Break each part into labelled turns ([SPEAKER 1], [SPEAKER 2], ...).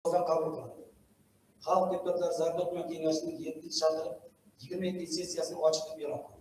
[SPEAKER 1] ovozdan qabul qilindi. Xalq deputatlari Zardob tuman kengashining 7-chaqiriq 22-sessiyasini ochiq deb e'lon qildi.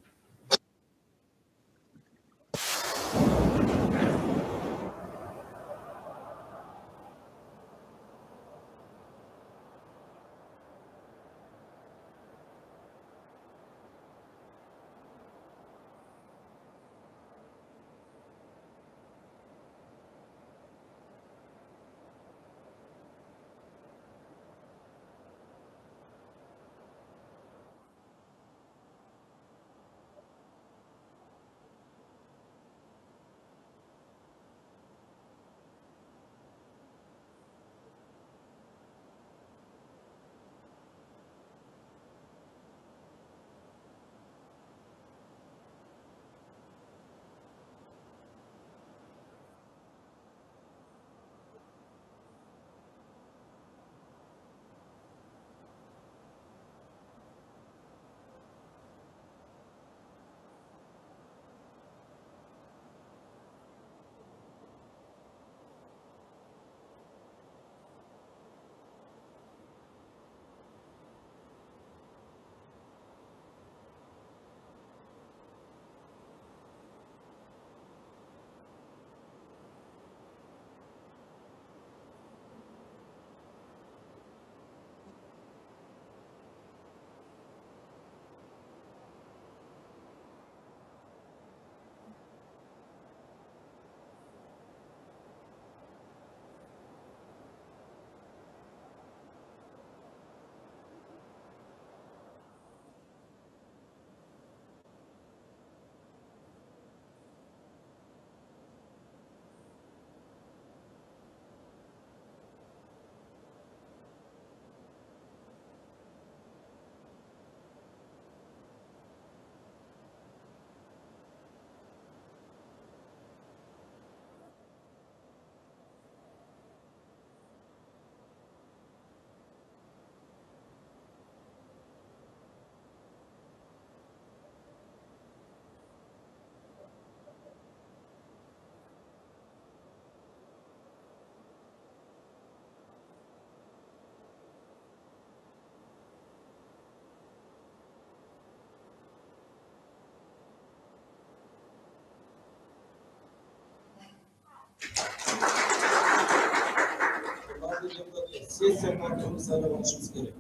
[SPEAKER 1] Sessiya tartibini saylab olishimiz kerak.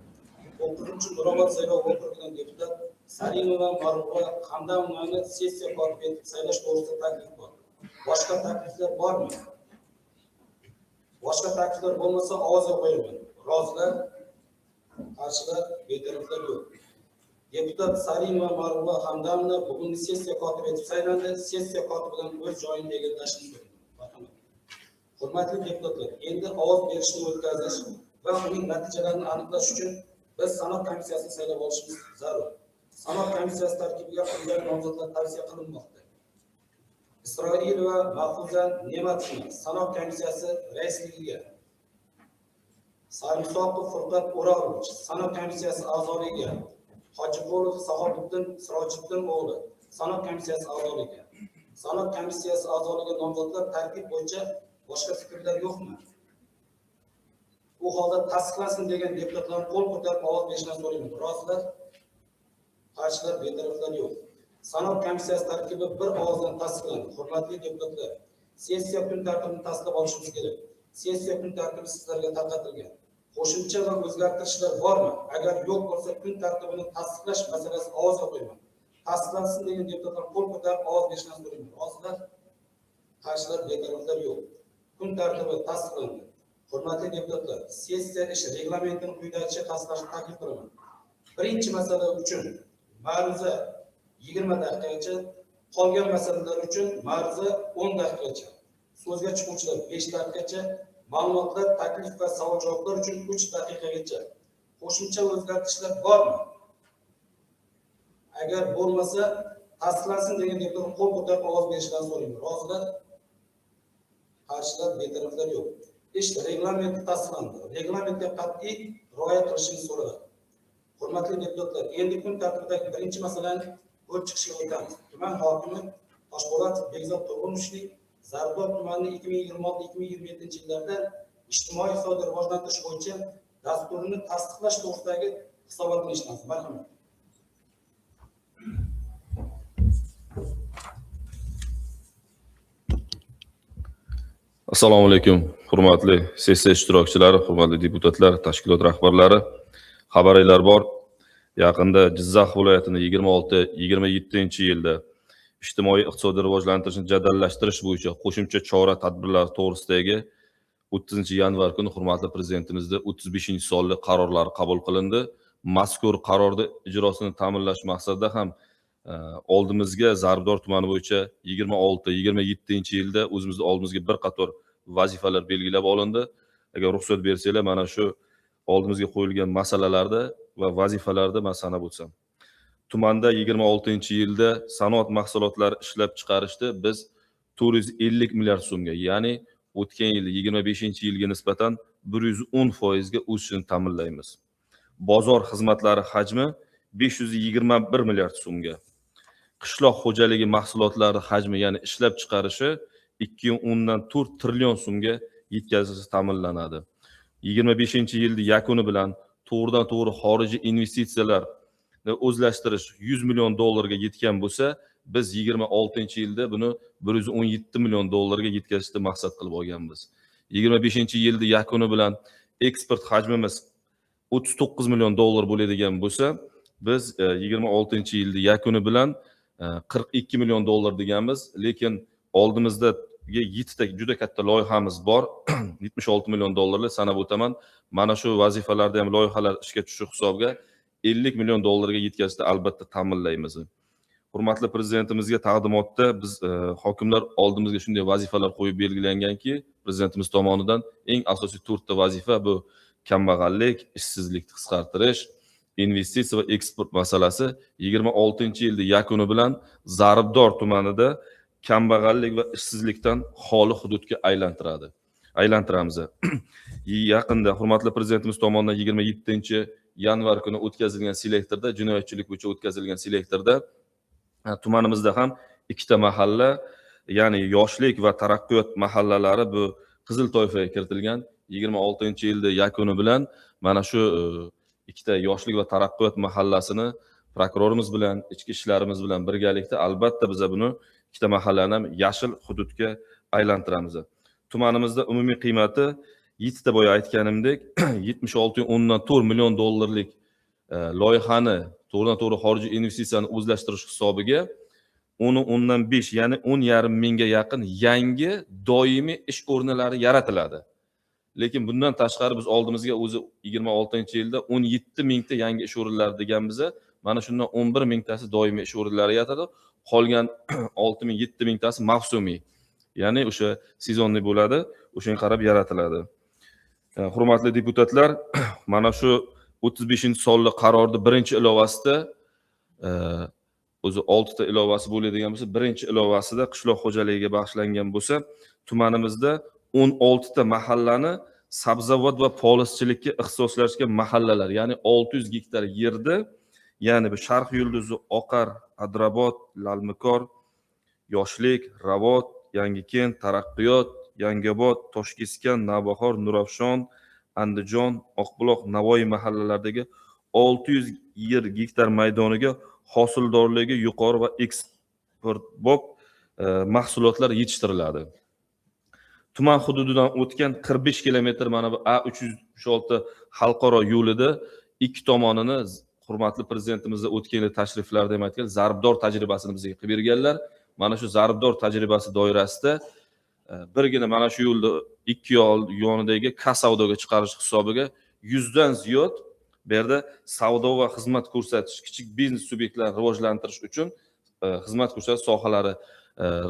[SPEAKER 1] 9-Nurobod saylov okrugidan deputat Sarimova Marg'ula Hamdamovani sessiya kotibi etib saylash to'g'risida taklif bor. Boshqa takliflar bormi? Boshqa takliflar bo'lmasa ovozga qo'yaman. Rozilar, qarshilar, betaraflar yo'q. Deputat Sarimova Marg'ula Hamdamovna bugungi sessiya kotibi etib saylandi. Sessiya kotibidan o'z joyini egallashini so'radim. Hurmatli deputatlar, endi ovoz berishni o'tkazish va uning natijalarini aniqlash uchun biz san'at komissiyasini saylab olishimiz zarur. San'at komissiyasi tarkibiga quyidagi nomzodlar tavsiya qilinmoqda. Isroilova Mahfuza Ne'matovna san'at komissiyasi raisligiga, Sarimsoqov Furqat O'rolovich san'at komissiyasi a'zoligiga, Hojiqulov Sahobiddin Sirojiddin o'g'li san'at komissiyasi a'zoligiga, san'at komissiyasi a'zoligiga nomzodlar tarkib bo'yicha boshqa fikrlar yo'qmi? Bu holda tasdiqlansin degan deputatlar qo'l ko'tarib ovoz berishni so'rayman. Rozilar, qarshilar, betaraflar yo'q. San'at komissiyasi tarkibi bir ovozdan tasdiqlandi. Hurmatli deputatlar, sessiya kun tartibini tasdiqlab olishimiz kerak. Sessiya kun tartibi sizlarga tarqatilgan. Qo'shimcha va o'zgartirishlar bormi? Agar yo'q bo'lsa, kun tartibini tasdiqlash masalasi ovozga qo'yaman. Tasdiqlansin degan deputatlar qo'l ko'tarib ovoz berishni so'rayman. Rozilar, qarshilar, betaraflar yo'q. Kun tartibi tasdiqlandi. Hurmatli deputatlar, sessiya ish reglamentini quyidagicha tasdiqlashni taklif qilaman. Birinchi masala uchun ma'ruza 20 daqiqagacha, qolgan masalalar uchun ma'ruza 10 daqiqagacha, so'zga chiquvchilar 5 daqiqagacha, ma'lumotlar, taklif va savol-javoblar uchun 3 daqiqagacha. Qo'shimcha o'zgartirishlar bormi? Agar bo'lmasa, tasdiqlansin degan deputatlar qo'l ko'tarib ovoz berishdan so'rayman. Rozilar, qarshilar, betaraflar yo'q. Ish reglamenti tasdiqlandi. Reglamentga qat'iy rioya qilishingizni so'radim. Hurmatli deputatlar, endi kun tartibidagi birinchi masalani o'z chiqishiga o'tamiz. Tuman hokimi Toshpo'latov Bekzod Turg'unovich Zardob tumanining 2026-2027 yillarda ijtimoiy iqtisodiy rivojlantirish bo'yicha dasturini tasdiqlash to'g'risidagi hisobotni eshitamiz. Marhamat.
[SPEAKER 2] Assalomu alaykum, hurmatli sessiya ishtirokchilari, hurmatli deputatlar, tashkilot rahbarlari. Xabaringlar bor. Yaqinda Jizzax viloyatini 26-27-yilda ijtimoiy iqtisodiy rivojlantirishni jadallashtirish bo'yicha qo'shimcha chora-tadbirlar to'g'risidagi 30-yanvar kuni hurmatli prezidentimizda 35-sonli qarorlar qabul qilindi. Mazkur qarorda ijrosini ta'minlash maqsadida ham oldimizga Zarbdor tumani bo'yicha 26-27-yilda o'zimizning oldimizga bir qator vazifalar belgilab olindi. Agar ruxsat bersanglar, mana shu oldimizga qo'yilgan masalalarda va vazifalarda men sanab o'tsam. Tumanda 26-yilda sanoat mahsulotlari ishlab chiqarishda biz 450 milliard so'mga, ya'ni o'tgan yil 25-yilga nisbatan 110% ga o'sishini ta'minlaymiz. Bozor xizmatlari hajmi 521 milliard so'mga. Qishloq xo'jaligi mahsulotlari hajmi, ya'ni ishlab chiqarishi 2.4 trillion so'mga yetkazishi ta'minlanadi. 25-yilda yakuni bilan to'g'ridan-to'g'ri xorijiy investitsiyalarni o'zlashtirish 100 million dollarga yetgan bo'lsa, biz 26-yilda buni 117 million dollarga yetkazishni maqsad qilib olganmiz. 25-yilda yakuni bilan eksport hajmimiz 39 million dollar bo'ladigan bo'lsa, biz 26-yilda yakuni bilan 42 million dollar deganmiz, lekin oldimizda 7 ta juda katta loyihamiz bor. 76 million dollarlik sanab o'taman. Mana shu vazifalarda ham loyihalar ishga tushishi hisobiga 50 million dollarga yetkazishni albatta ta'minlaymiz. Hurmatli prezidentimizga taqdimotda biz hokimlar oldimizga shunday vazifalar qo'yib belgilanganki, prezidentimiz tomonidan eng asosiy 4 ta vazifa bu kambag'allik, ishsizlikni qisqartirish, investitsiya va eksport masalasi. 26-yilda yakuni bilan Zarbdor tumanida kambag'allik va ishsizlikdan xoli hududga aylantiramiz. Yaqinda hurmatli prezidentimiz tomonidan 27-yanvar kuni o'tkazilgan selektorda, jinoyatchilik bo'yicha o'tkazilgan selektorda tumanimizda ham 2 ta mahalla, ya'ni yoshlik va taraqqiyot mahallalari bu qizil toifaga kiritilgan. 26-yilda yakuni bilan mana shu 2 ta yoshlik va taraqqiyot mahallasini prokurorimiz bilan, ichki ishlarimiz bilan birgalikda albatta biz buni 2 ta mahallani ham yashil hududga aylantiramiz. Tumanimizda umumiy qiymati 7 ta boya aytganimdek 76.4 million dollarlik loyihani to'g'ridan-to'g'ri xorijiy investitsiyani o'zlashtirish hisobiga 10.5, ya'ni 10,5 mingga yaqin yangi doimiy ish o'rnlari yaratiladi. Lekin bundan tashqari biz oldimizga o'zi 26-yilda 17 mingta yangi ish o'rinlari deganmiz. Mana shundan 11 mingtasi doimiy ish o'rinlari yaratadi. Qolgan 6 ming, 7 mingtasi mavsumiy. Ya'ni o'sha sezonniy bo'ladi, o'shanga qarab yaratiladi. Hurmatli deputatlar, mana shu 35-sonli qarorning birinchi ilovasida o'zi 6 ta ilovasi bo'ladigan bo'lsa, birinchi ilovasida qishloq xo'jaligiga bag'ishlangan bo'lsa, tumanimizda 16 ta mahallani sabzavot va polizchilikka ixtisoslashgan mahallalar, ya'ni 600 gektar yerda, ya'ni bu Sharq yulduzi, Oqar, Adrabot, Lalmikor, Yoshlik, Ravot, Yangikent, Taraqqiyot, Yangiobod, Toshkeskan, Navbahor, Nurafshon, Andijon, Oqbuloq, Navoiy mahallalaridagi 600 gektar maydoniga hosildorligi yuqori va eksportbop mahsulotlar yetishtiriladi. Tuman hududidan o'tgan 45 kilometr mana bu A336 xalqaro yo'lida ikki tomonini hurmatli prezidentimizning o'tgan yil tashriflarida ham aytgan Zarbdor tajribasini bizga qilib berganlar. Mana shu Zarbdor tajribasi doirasida birgina mana shu yo'lda ikki yo'l yonidagi savdoga chiqarish hisobiga 100 dan ziyod bu yerda savdo va xizmat ko'rsatish, kichik biznes subyektlarini rivojlantirish uchun xizmat ko'rsatish sohalari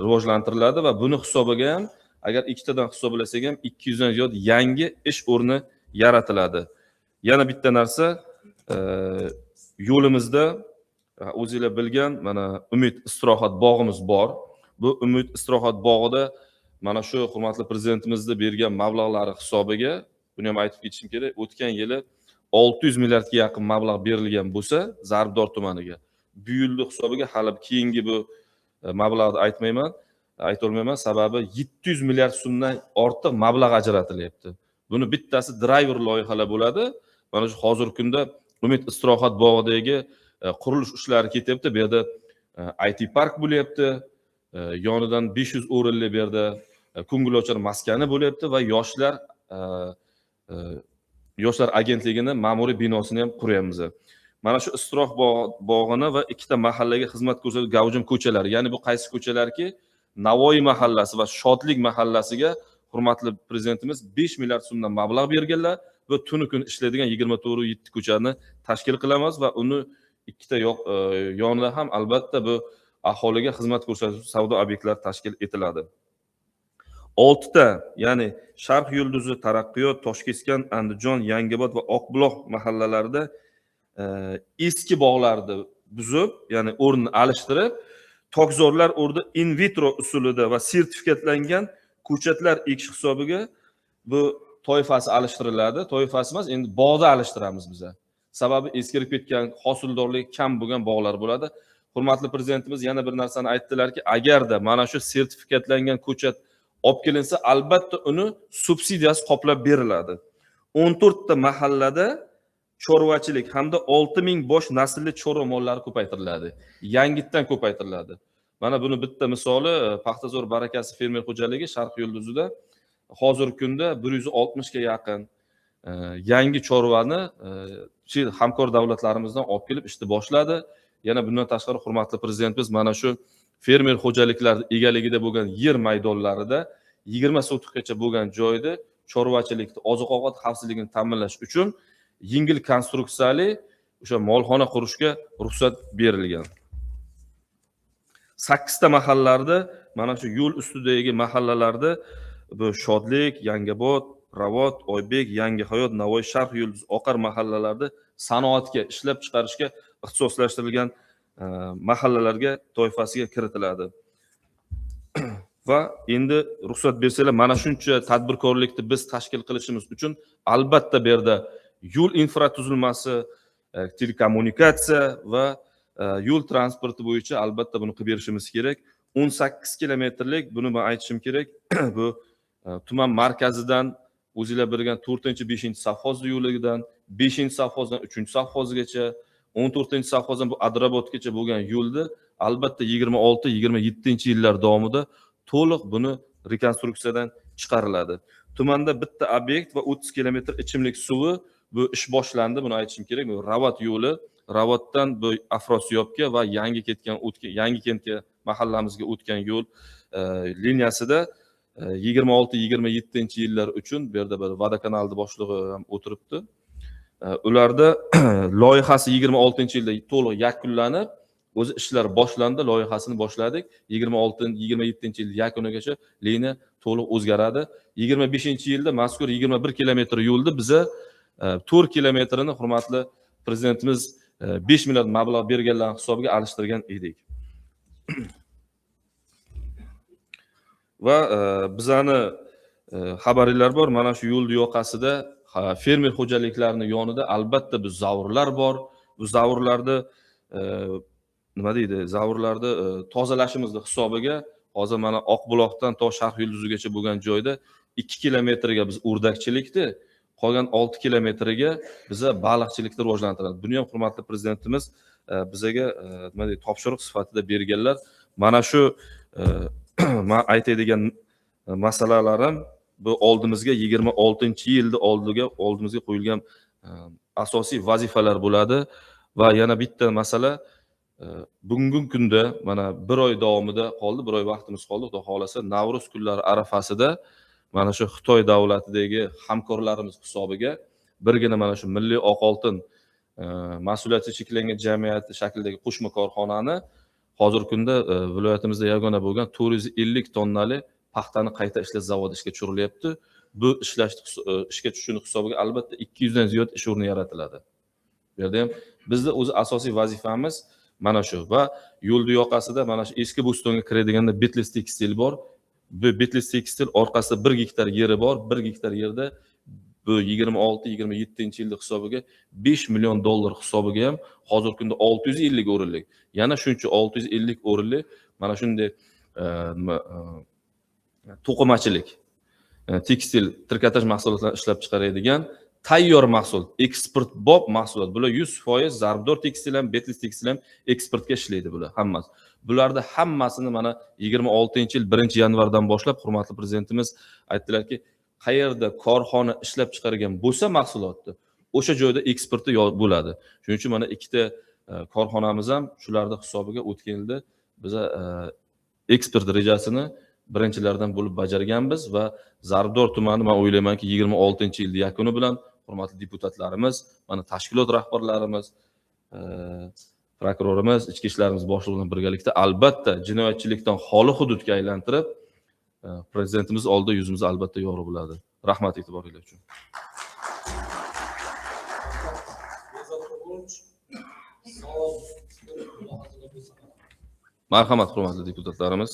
[SPEAKER 2] rivojlantiriladi va buni hisobiga ham agar ikkitadan hisoblasak ham 200 dan ziyod yangi ish o'rni yaratiladi. Yana bitta narsa, yo'limizda o'zingizlar bilgan mana Umid istirohat bog'imiz bor. Bu Umid istirohat bog'ida mana shu hurmatli prezidentimizning bergan mablag'lari hisobiga, buni ham aytib ketishim kerak, o'tgan yili 600 milliardga yaqin mablag' berilgan bo'lsa, Zarbdor tumaniga. Bu yilning hisobiga hali keyingi bu mablag'ni aytolmayman, sababi 700 milliard so'mdan ortiq mablag' ajratilyapti. Buni bittasi driver loyihalar bo'ladi. Mana shu hozirgi kunda Umid istirohat bog'idagi qurilish ishlari ketyapti. Bu yerda IT park bo'lyapti. Yonidan 500 o'rinli bu yerda ko'ngilochar maskani bo'lyapti va yoshlar agentligini ma'muriy binosini ham quryapmiz. Mana shu istirohat bog'ini va ikkita mahallaga xizmat ko'rsatuvchi gavjum ko'chalari, ya'ni bu qaysi ko'chalarki, Navoiy mahallasi va Shodlik mahallasiga hurmatli prezidentimiz 5 milliard so'mdan mablag' berganlar va tuni kun ishlaydigan 24/7 ko'chani tashkil qilamiz va uni ikkita yonida ham albatta bu aholiga xizmat ko'rsatuvchi savdo obyektlari tashkil etiladi. 6 ta, ya'ni Sharq Yulduzi, Taraqqiyot, Toshkeskan, Andijon, Yangiobod va Oqbuloq mahallalarida eski bog'larni buzib, ya'ni o'rnini alishtirib, tokzorlar o'rnida in vitro usulida va sertifikatlangan ko'chatlar ekish hisobiga bu toifasi alishtiriladi. Toifasi emas, endi bog'da alishtiramiz biz. Sababi eskirib ketgan, hosildorligi kam bo'lgan bog'lar bo'ladi. Hurmatli prezidentimiz yana bir narsani aytdilarki, agarda mana shu sertifikatlangan ko'chat olib kelinsa, albatta uni subsidiyasi qoplab beriladi. 14 ta mahallada chorvachilik hamda 6000 bosh naslli chorva mollari ko'paytiriladi. Yangitdan ko'paytiriladi. Mana buni bitta misoli Paxtazor barakasi fermer xo'jaligi Sharq Yulduzida hozirgi kunda 160 ga yaqin yangi chorvani hamkor davlatlarimizdan olib kelib ishni boshladi. Yana bundan tashqari hurmatli prezidentimiz mana shu fermer xo'jaliklar egaligida bo'lgan yer maydonlarida 20 sotixgacha bo'lgan joyda chorvachilikni, oziq-ovqat xavfsizligini ta'minlash uchun yengil konstruksiyali o'sha molxona qurishga ruxsat berilgan. 8 ta mahallalarda, mana shu yo'l ustidagi mahallalarda bu Shodlik, Yangiobod, Ravot, Oybek, Yangihayot, Navoiy, Sharq Yulduz, Oqar mahallalarida sanoatga, ishlab chiqarishga ixtisoslashtirilgan mahallalarga toifasiga kiritiladi. Va endi ruxsat bersanglar, mana shuncha tadbirkorlikni biz tashkil qilishimiz uchun albatta bu yerda yo'l infratuzilmasi, telekommunikatsiya va yo'l transporti bo'yicha albatta buni qilib berishimiz kerak. 18 kilometrlik, buni men aytishim kerak, bu tuman markazidan o'zinglar bilgan 4-5-safhoz yo'lidan, 5-safhozdan 3-safhozgacha, 14-safhozdan bu Adrabodgacha bo'lgan yo'lni albatta 26-27-yillar davomida to'liq buni rekonstruksiyadan chiqariladi. Tumanda bitta obyekt va 30 kilometr ichimlik suvi bu ish boshlandi, buni aytishim kerak. Bu Ravot yo'li, Ravotdan bu Afrosiyobga va yangi kentga mahallamizga o'tgan yo'l liniyasida 26-27-yillar uchun bu yerda bir vodokanalni boshlig'i ham o'tiribdi. Ularda loyihasi 26-yilda to'liq yakunlanib, o'zi ishlar boshlandi, loyihasini boshladik. 26-27-yil yakunigacha liniya to'liq o'zgaradi. 25-yilda mazkur 21 kilometr yo'lni biza 4 kilometrini hurmatli prezidentimiz 5 milliard mablag' berganlar hisobiga alishtirgan edik. Va bizani xabaringlar bor, mana shu yo'l yoqasida fermer xo'jaliklarining yonida albatta bu zavorlar bor. Bu zavorlarni nima deydi? Zavorlarni tozalashimizning hisobiga hozir mana Oqbuloqdan to Sharq Yulduzigacha bo'lgan joyda 2 kilometrga biz o'rdakchilikni, qolgan 6 kilometrga biza baliqchilikni rivojlantiramiz. Buni ham hurmatli prezidentimiz bizaga nima deydi, topshiriq sifatida berganlar. Mana shu men aytadigan masalalarim bu oldimizga 26-yilda oldimizga qo'yilgan asosiy vazifalar bo'ladi va yana bitta masala bugungi kunda mana 1 oy davomida qoldi, 1 oy vaqtimiz qoldi. Xudo xolasa Navruz kunlari arafasida mana shu Xitoy davlatidagi hamkorlarimiz hisobiga birgina mana shu Milliy oq oltin mas'uliyati cheklangan jamiyati shaklidagi qo'shma korxonani hozirgi kunda viloyatimizda yagona bo'lgan 450 tonnali paxtani qayta ishlash zavodi ishga tushirilyapti. Bu ishga tushishini hisobiga albatta 200 dan ziyod ish o'rni yaratiladi. Bu yerda ham bizning o'zi asosiy vazifamiz mana shu va yo'lni yoqasida mana shu eski Bo'stonga kiradiganda Betlis tekstil bor. Bu Betlis tekstil orqasida 1 gektar yeri bor. 1 gektar yerda bu 26-27-yilda hisobiga 5 million dollar hisobiga ham hozirgi kunda 650 o'rinlik. Yana shuncha 650 o'rinlik mana shunday to'qimachilik. tekstil, trikotaj mahsulotlarini ishlab chiqaradigan tayyor mahsul, eksportbop mahsulot. Bular 100% zarbdor tekstil ham, betlis tekstil ham eksportga ishlaydi bular hammasi. Bularda hammasini mana 26-yil 1-yanvardan boshlab hurmatli prezidentimiz aytdilarki, qayerda korxona ishlab chiqargan bo'lsa mahsulotni, o'sha joyda eksporti bo'ladi. Shuning uchun mana ikkita korxonamiz ham shularni hisobiga o'tgan yilda biz eksport rejasini birinchilardan bo'lib bajarganmiz va Zarbdor tumani men o'ylaymanki 26-yil yakuni bilan hurmatli deputatlarimiz, mana tashkilot rahbarlarimiz, prokurorimiz, ichki ishlarimiz boshlig'i bilan birgalikda albatta jinoyatchilikdan xoli hududga aylantirib, prezidentimiz oldida yuzimiz albatta yorug' bo'ladi. Rahmat e'tiboringiz uchun. Marhamat hurmatli deputatlarimiz.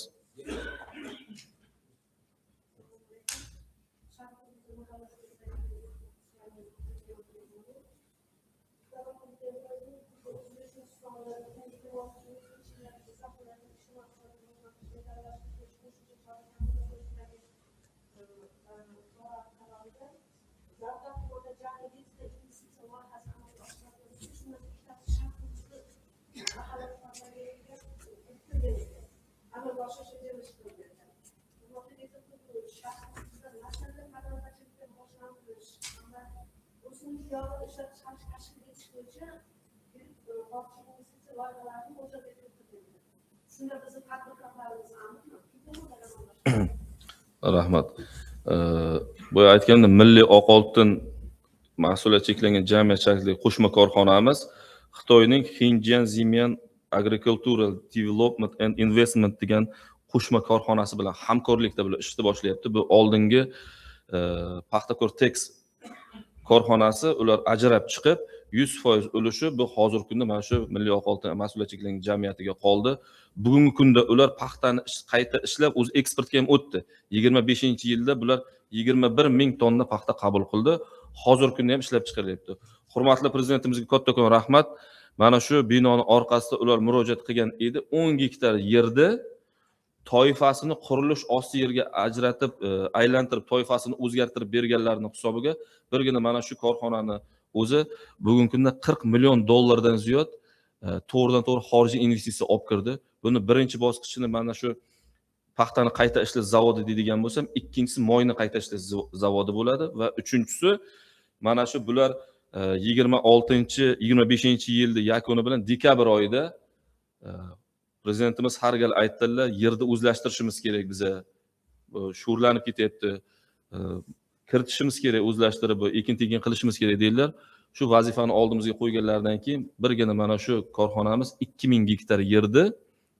[SPEAKER 2] Rahmat. Bu aytganda Milliy oq oltin mahsulot cheklangan jamiyat shaklidagi qo'shma korxonamiz Xitoyning Xinjiang Zimian Agricultural Development and Investment degan qo'shma korxonasi bilan hamkorlikda bular ishni boshlayapti. Bu oldingi Paxtakor-Tex korxonasi ular ajrab chiqib 100% ulushi bu hozirgi kunda mana shu Milliy oq oltin mahsulot cheklangan jamiyatiga qoldi. Bugungi kunda ular paxtani qayta ishlab o'z eksportga ham o'tdi. 25-yilda bular 21 ming tonna paxta qabul qildi. Hozirgi kunda ham ishlab chiqarilyapti. Hurmatli prezidentimizga kattakon rahmat. Mana shu binoni orqasida ular murojaat qilgan edi. 10 gektar yerda toifasini qurilish osti yerga ajratib, aylantirib, toifasini o'zgartirib berganlarning hisobiga birgina mana shu korxonani o'zi bugungi kunda 40 million dollardan ziyod to'g'ridan-to'g'ri xorijiy investitsiya olib kirdi. Buni birinchi bosqichini mana shu paxtani qayta ishlash zavodi deydigan bo'lsam, ikkinchisi moyni qayta ishlash zavodi bo'ladi va uchinchisi mana shu bular 25-yilda yakuni bilan dekabr oyida prezidentimiz har gal aytdilar, yerni o'zlashtirishimiz kerak biza. Sho'rlanib ketyapti. Kiritishimiz kerak, o'zlashtirib, ekin-tekin qilishimiz kerak deydilar. Shu vazifani oldimizga qo'yganlaridan keyin birgina mana shu korxonamiz 2000 gektar yerni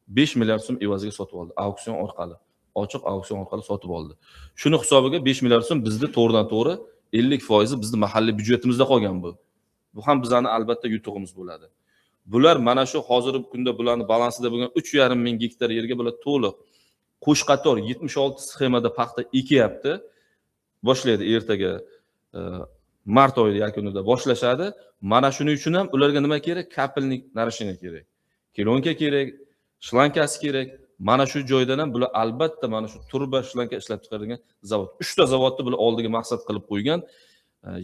[SPEAKER 2] 5 milliard so'm evaziga sotib oldi. Auksion orqali, ochiq auksion orqali sotib oldi. Shuni hisobiga 5 milliard so'm bizni to'g'ridan-to'g'ri 50% bizni mahalliy byudjetimizda qolgan bu. Bu ham bizning albatta yutug'imiz bo'ladi. Bular mana shu hozirgi kunda bularning balansida bo'lgan 3,5 ming gektar yerga bular to'liq qo'shqator 76 sxemada paxta ekyapti. Boshlaydi ertaga mart oyi yakunida boshlashadi. Mana shuning uchun ham ularga nima kerak? Kapelnik narashina kerak. Kelonka kerak, shlankasi kerak. Mana shu joydan ham bular albatta mana shu turba shlanka ishlab chiqaradigan zavod. 3 ta zavodni bular oldiga maqsad qilib qo'ygan.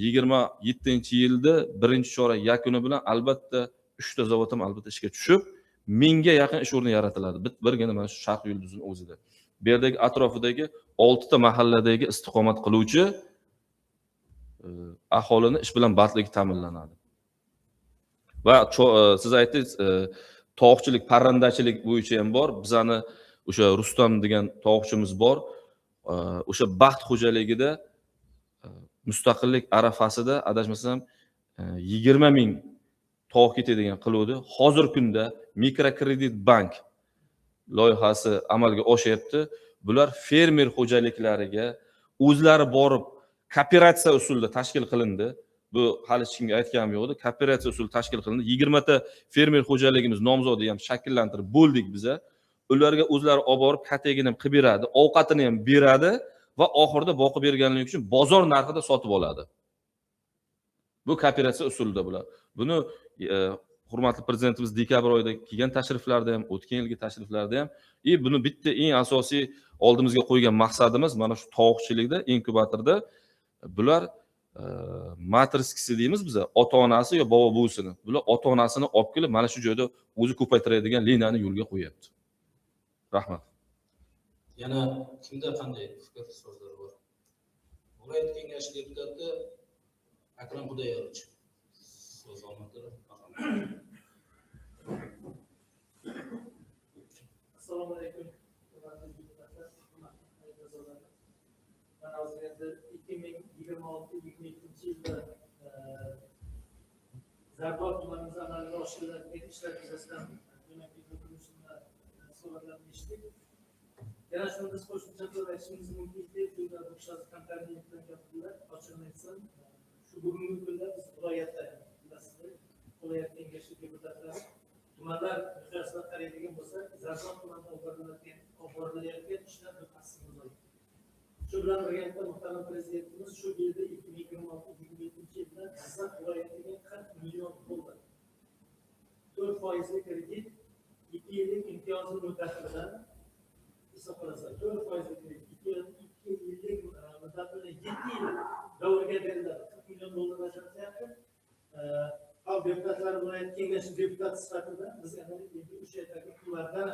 [SPEAKER 2] 27-yilda birinchi chorak yakuni bilan albatta 3 ta zavod ham albatta ishga tushib, 1000 ga yaqin ish o'rni yaratiladi. Birgina mana shu Sharq yulduzining o'zida. Bu yerdagi atrofidagi 6 ta mahalladagi istiqomat qiluvchi aholini ish bilan bandligi ta'minlanadi. Va siz aytdingiz, tovuqchilik, parrandachilik bo'yicha ham bor. Bizani o'sha Rustam degan tovuqchimiz bor. O'sha baxt xo'jaligida mustaqillik arafasida adashmasam 20 ming tovuq ketadigan qiluvdi. Hozirgi kunda mikrokredit bank loyihasi amalga oshyapti. Bular fermer xo'jaliklariga o'zlari borib kooperatsiya usulida tashkil qilindi. Bu hali hech kimga aytganim yo'q edi. Kooperatsiya usulida tashkil qilindi. 20 ta fermer xo'jaligimiz nomzodi ham shakllantirib bo'ldik biza. Ularga o'zlari olib borib kategini ham qilib beradi, ovqatini ham beradi va oxirida boqib berganligi uchun bozor narxida sotib oladi. Bu kooperatsiya usulida bular. Buni hurmatli prezidentimiz dekabr oyida kelgan tashriflarda ham, o'tgan yilgi tashriflarda ham, buni bitta eng asosiy oldimizga qo'ygan maqsadimiz mana shu tovuqchilikda, inkubatorda bular matriskisi deymiz biz, ota-onasi yo bobo buvisini, bular ota-onasini olib kelib mana shu joyda o'zi ko'paytiradigan liniyani yo'lga qo'yapti. Rahmat.
[SPEAKER 1] Yana kimda qanday fikr so'zlar bor? Viloyat kengashi deputati Akram Xudoyorovich. So'z olmoqda.
[SPEAKER 3] Assalomu alaykum. Ben hozirda 2026-2027 yilda Zardob tumanimizda amalga oshiriladigan ishlar yuzasidan so'rovlarni eshitdik. Yana shuni biz qo'shimcha qilib aytishimiz mumkinki, bu ishlar kompaniyalik bilan gapirdilar. Ochig'ini aytsam, shu bugungi kunda biz viloyatda, bilasizlar, viloyat kengashi deputatlari tumanlar yuzasidan qaraydigan bo'lsak, Zardob tumanida olib borilayotgan ishlar diqqatsiz bo'ladi. Shu bilan birgalikda muhtaram prezidentimiz shu yilda 2026-2027 yilda Jizzax viloyatiga 40 million dollar 4% kredit 2 yillik imtiyozli muddat bilan hisoblasa 4% kredit 2 yillik muddat bilan 7 yil davrga beriladi. 40 million dollar ajratyapti. Xalq deputatlari viloyat kengashi deputati sifatida biz yana o'sha yerdagi pullardan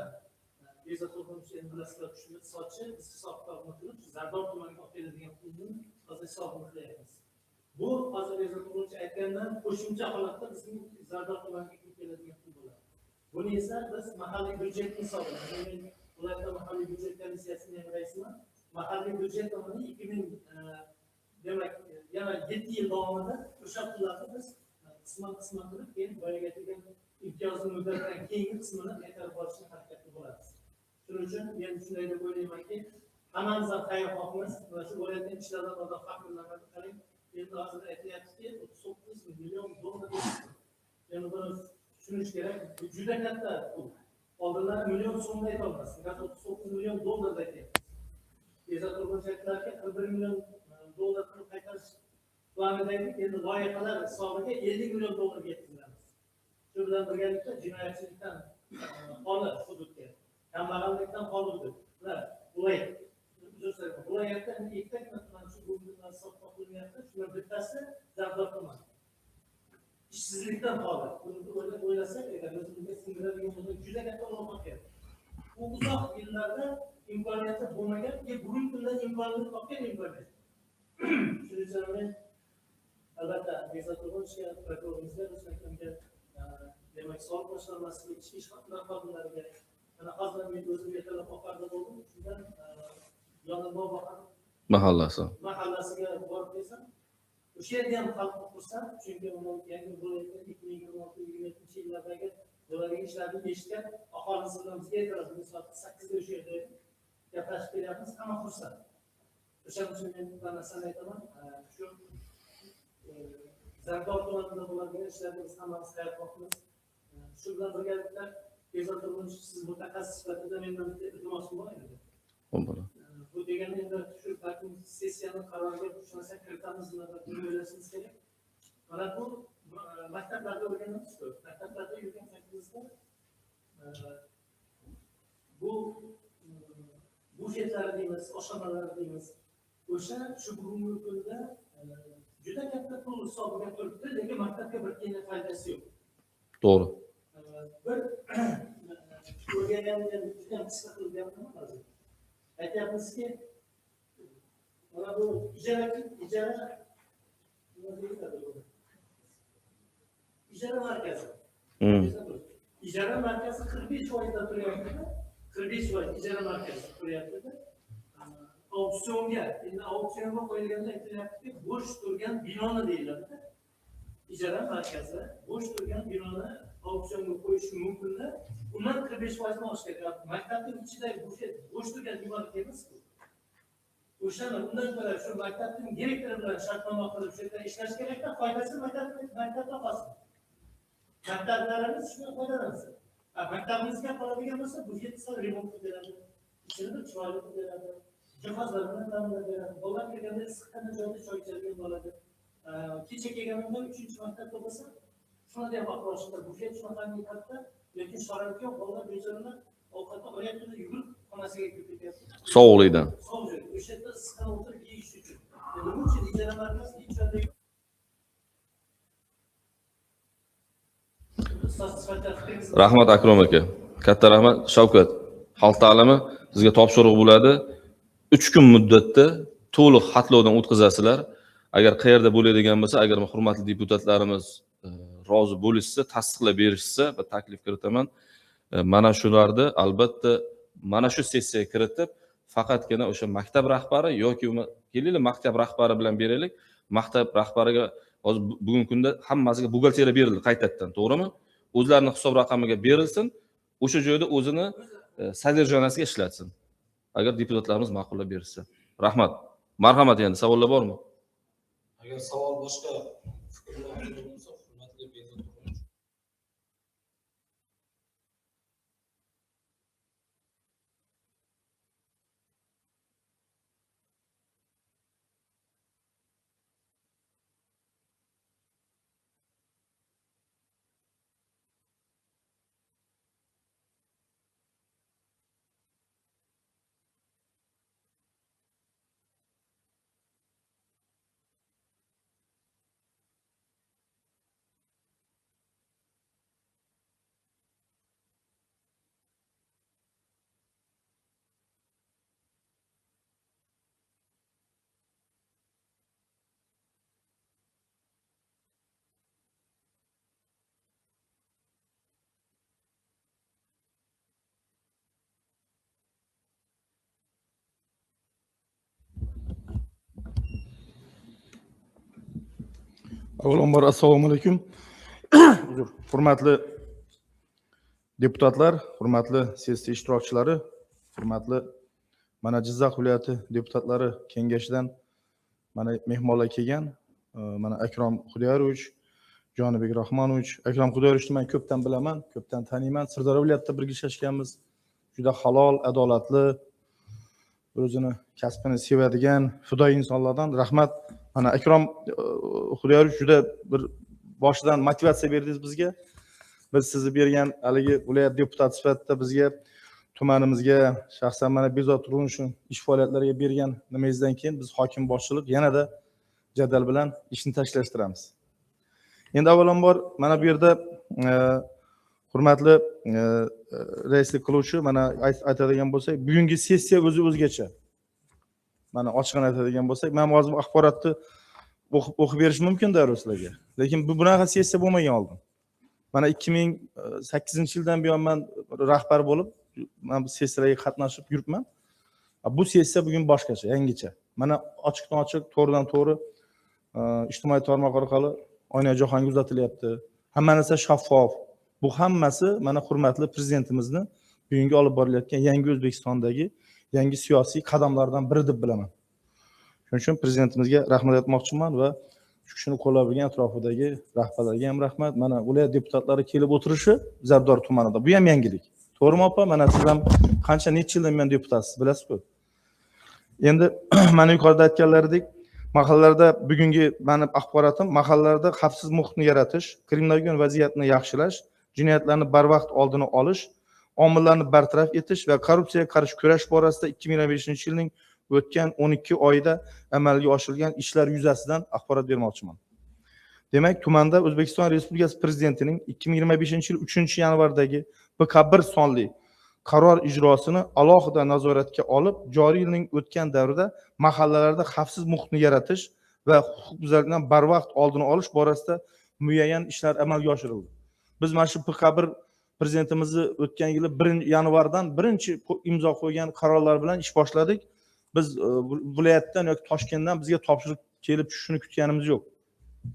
[SPEAKER 3] Bezak To'g'rimchining bilasizlar tushunib sochi biz hisob-kitobni qilib Zardob tumaniga olib keladigan pulni hozir hisobini qilyapmiz. Bu hozir Bezak To'g'rimchi aytgandan qo'shimcha holatda bizning Zardob tumaniga kelib keladigan pul bo'ladi. Buni esa biz mahalliy byudjet hisobidan, men viloyat mahalliy byudjet komissiyasining raisiman. Mahalliy byudjet tomonidan 2000 demak yana 7 yil davomida o'sha pullarni biz qisman qilib keyin boyaga aytilgan imtiyozli muddatdan keyingi qismini qaytarib olishga harakat bo'lamiz. Shuning uchun men shunday deb o'ylaymanki, hammamiz ham tayyorligimiz va shu bo'layotgan ishlardan oldin fakrlanadi. Qarang, endi hozir aytyaptiki, 39 million dollar. Ya'ni buni tushunish kerak. Bu juda katta pul. Oldinlar million so'mda aytolmas. 39 million dollarda aytyapti. Bezak To'g'rimchilarga 41 million dollar qilib qaytarish planidagi endi loyihalar hisobiga 50 million dollarga yetkazamiz. Shu bilan birgalikda jinoyatchilikdan xoli hududga, kambag'allikdan xoli hududlar, viloyatda ikkita mana shu bugunlar hisobga qilinyapti. Shular bittasi Zardob tumani. Ishsizlikdan xoli. Buni o'ylasak, agar o'zimizga singdiradigan bo'lsak, juda katta o'rin kerak. Bu uzoq yillarda imkoniyati bo'lmagan, bugungi kunda imkoniyat topgan imkoniyat. Shuning uchun men albatta Bezak To'g'rimchiga, prokurorimizga, Ruslanga, demak, soliq boshqarmasiga, ichki ishlar xodimlariga, mana hozir men o'zim ertalab oqarda bo'ldim, shundan Yonibog' mahallasiga borib kelsam, o'sha yerda ham xalqni xursand, chunki uni yangi bo'layotgan 2026-2027 yillardagi bo'ladigan ishlarni eshitgan aholisi bilan bizga aytadi, soat 8 da o'sha yerda gaplashib kelyapmiz, hamma xursand. O'shaning uchun men bir narsani aytaman, shu Zardob tumanida bo'ladigan ishlarni biz hammamiz tayyorlayapmiz. Shu bilan birgalikda Bezak To'g'rimchi siz mutaxassis sifatida mendan bitta iltimosim bor edi. Bu deganda endi shu balki sessiyani qaroriga shu narsani kiritamiz deb o'ylashingiz kerak. Mana bu maktablarda o'rganamiz-ku. Maktablarda yurgan paytimizda bu bufetlar deymiz, oshxonalar deymiz. O'sha shu bugungi kunda juda katta pul hisobiga turibdi, lekin maktabga bir tiyin foydasi yo'q.
[SPEAKER 2] To'g'ri.
[SPEAKER 3] Bir o'rganganimdan juda qisqa qilib gapiryapman hozir. Aytyapmizki, mana bu ijara markazi. Ijara markazi 45% da turyapti. 45% ijara markazi turyapti. Auksionga, endi auksionga qo'yilganda aytilyaptiki, bo'sh turgan binoni deyiladi. Ijara markazi bo'sh turgan binoni auksionga qo'yish mumkin-da, undan 45% olish kerak. Maktabning ichidagi bo'sh turgan binoni emas-ku. O'shani undan ko'ra shu maktabning direktori bilan shartnoma qilib shu yerda ishlash kerak-da, foydasi maktabda qolsin. Maktablarimiz shundan foydalansin. Maktabimizga qoladigan bo'lsa, bu yerda remont qilib beradi. Ichini chiroyli qilib beradi. Jihozlar bilan ta'minlab beradi. Bolalar kelganda issiqqina joyda choy ichadigan bo'ladi. Kecha kelganimda 3-maktabda bo'lsa, Shunday ham ahvolda bufet shunaqangi katta, lekin sharoit yo'q, bolalar bechoralar ovqatni olayotganda yugurib xonasiga kirib ketyapti.
[SPEAKER 2] Sovuqlikdan.
[SPEAKER 3] Sovuq, o'sha yerda issiqdan o'tirib yeyish uchun. Nima uchun ijaralarimiz hech qanday
[SPEAKER 2] Rahmat Akrom aka. Katta rahmat. Shavkat, xalq ta'limi sizga topshiriq bo'ladi. 3 kun muddatda to'liq xatlovdan o'tkazasizlar. Agar qayerda bo'ladigan bo'lsa, agar hurmatli deputatlarimiz rozi bo'lishsa, tasdiqlab berishsa, bir taklif kiritaman. Mana shularni albatta mana shu sessiyaga kiritib, faqatgina o'sha maktab rahbari yoki kelinglar maktab rahbari bilan beraylik. Maktab rahbariga hozir bugungi kunda hammasiga buxgalteriya berildi qaytadan, to'g'rimi? O'zlarining hisob raqamiga berilsin, o'sha joyda o'zini sadirjonasiga ishlatsin. Agar deputatlarimiz ma'qullab bersa. Rahmat. Marhamat, endi savollar bormi?
[SPEAKER 1] Agar savol boshqa fikrlar bo'lsa, hurmatli Bezod Turg'unov.
[SPEAKER 4] Avvalambor assalomu alaykum. Hurmatli deputatlar, hurmatli sessiya ishtirokchilari, hurmatli mana Jizzax viloyati deputatlari kengashidan mana mehmonlar kelgan. Mana Akrom Xudoyorovich, Jonibek Rahmonovich. Akrom Xudoyorovichni men ko'pdan bilaman, ko'pdan taniyman. Sirdaryo viloyatida birga ishlashganmiz. Juda halol, adolatli, o'zini kasbini sevadigan, fidoyi insonlardan. Rahmat. Mana Akrom Xudoyorovich juda bir boshidan motivatsiya berdingiz bizga. Biz sizni bergan haligi viloyat deputati sifatida bizga tumanimizga, shaxsan mana Bezod Turg'unovich ish faoliyatlariga bergan nimangizdan keyin biz hokim boshchilik yanada jadal bilan ishni tashlashtiramiz. Endi avvalambor mana bu yerda hurmatli raislik qiluvchi mana aytadigan bo'lsak, bugungi sessiya o'zgacha. Mana ochiqini aytadigan bo'lsak, men hozir axborotni o'qib berish mumkin-da sizlarga. Lekin bunaqa sessiya bo'lmagan oldin. Mana 2008-yildan buyon men rahbar bo'lib, men bu sessiyalarga qatnashib yuribman. Bu sessiya bugun boshqacha, yangicha. Mana ochiqdan ochiq, to'g'ridan to'g'ri ijtimoiy tarmoq orqali oyna jahonga uzatilyapti. Hamma narsa shaffof. Bu hammasi mana hurmatli prezidentimizni bugungi olib borilayotgan yangi O'zbekistondagi yangi siyosiy qadamlardan biri deb bilaman. Shuning uchun prezidentimizga rahmat aytmoqchiman va shu kishini qo'llab-quvvatlagan atrofidagi rahbarlarga ham rahmat. Mana viloyat deputatlari kelib o'tirishi Zardor tumanida. Bu ham yangilik. To'g'rimi opa? Mana siz ham qancha necha yildan men deputatsiz, bilasiz-ku. Endi mana yuqorida aytganlaridek, mahallalarda bugungi meni axborotim mahallalarda xavfsiz muhitni yaratish, kriminogen vaziyatni yaxshilash, jinoyatlarni barvaqt oldini olish, omillarni bartaraf etish va korrupsiyaga qarshi kurash borasida 2025-yilning o'tgan 12 oyida amalga oshirilgan ishlar yuzasidan axborot bermoqchiman. Demak, tumanda O'zbekiston Respublikasi Prezidentining 2025-yil 3-yanvardagi PK1 sonli qaror ijrosini alohida nazoratga olib, joriy yilning o'tgan davrida mahallalarda xavfsiz muhitni yaratish va huquqbuzarlikdan barvaqt oldini olish borasida muayyan ishlar amalga oshirildi. Biz mana shu PK1 prezidentimizni o'tgan yili 1-yanvardan birinchi imzo qo'ygan qarorlar bilan ish boshladik. Biz viloyatdan yoki Toshkentdan bizga topshiriq kelib tushishini kutganimiz yo'q.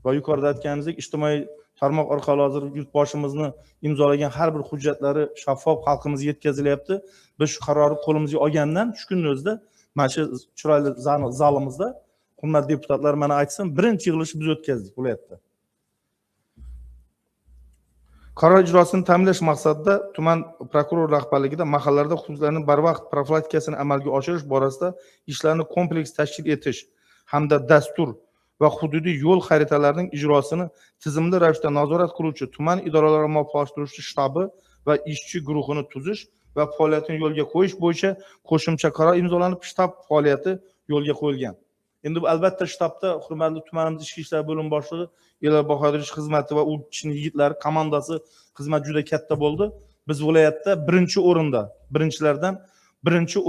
[SPEAKER 4] Va yuqorida aytganimizdek, ijtimoiy tarmoq orqali hozir yurtboshimizni imzolagan har bir hujjatlari shaffof xalqimizga yetkazilyapti. Biz shu qarorni qo'limizga olgandan shu kunning o'zida mana shu chiroyli zalimizda hurmatli deputatlar mana aytsin, birinchi yig'ilishni biz o'tkazdik viloyatda. Qaror ijrosini ta'minlash maqsadida tuman prokuror rahbarligida mahallalarda huquqlarning barvaqt profilaktikasini amalga oshirish borasida ishlarni kompleks tashkil etish hamda dastur va hududiy yo'l xaritalarining ijrosini tizimli ravishda nazorat qiluvchi tuman idoralari muvofiqlashtiruvchi shtabi va ishchi guruhini tuzish va faoliyatini yo'lga qo'yish bo'yicha qo'shimcha qaror imzolanib, shtab faoliyati yo'lga qo'yilgan. Endi bu albatta shtabda hurmatli tumanimiz ichki ishlar bo'limi boshlig'i Elor Bahodirish xizmati va u kishining yigitlari komandasi xizmat juda katta bo'ldi. Biz viloyatda birinchi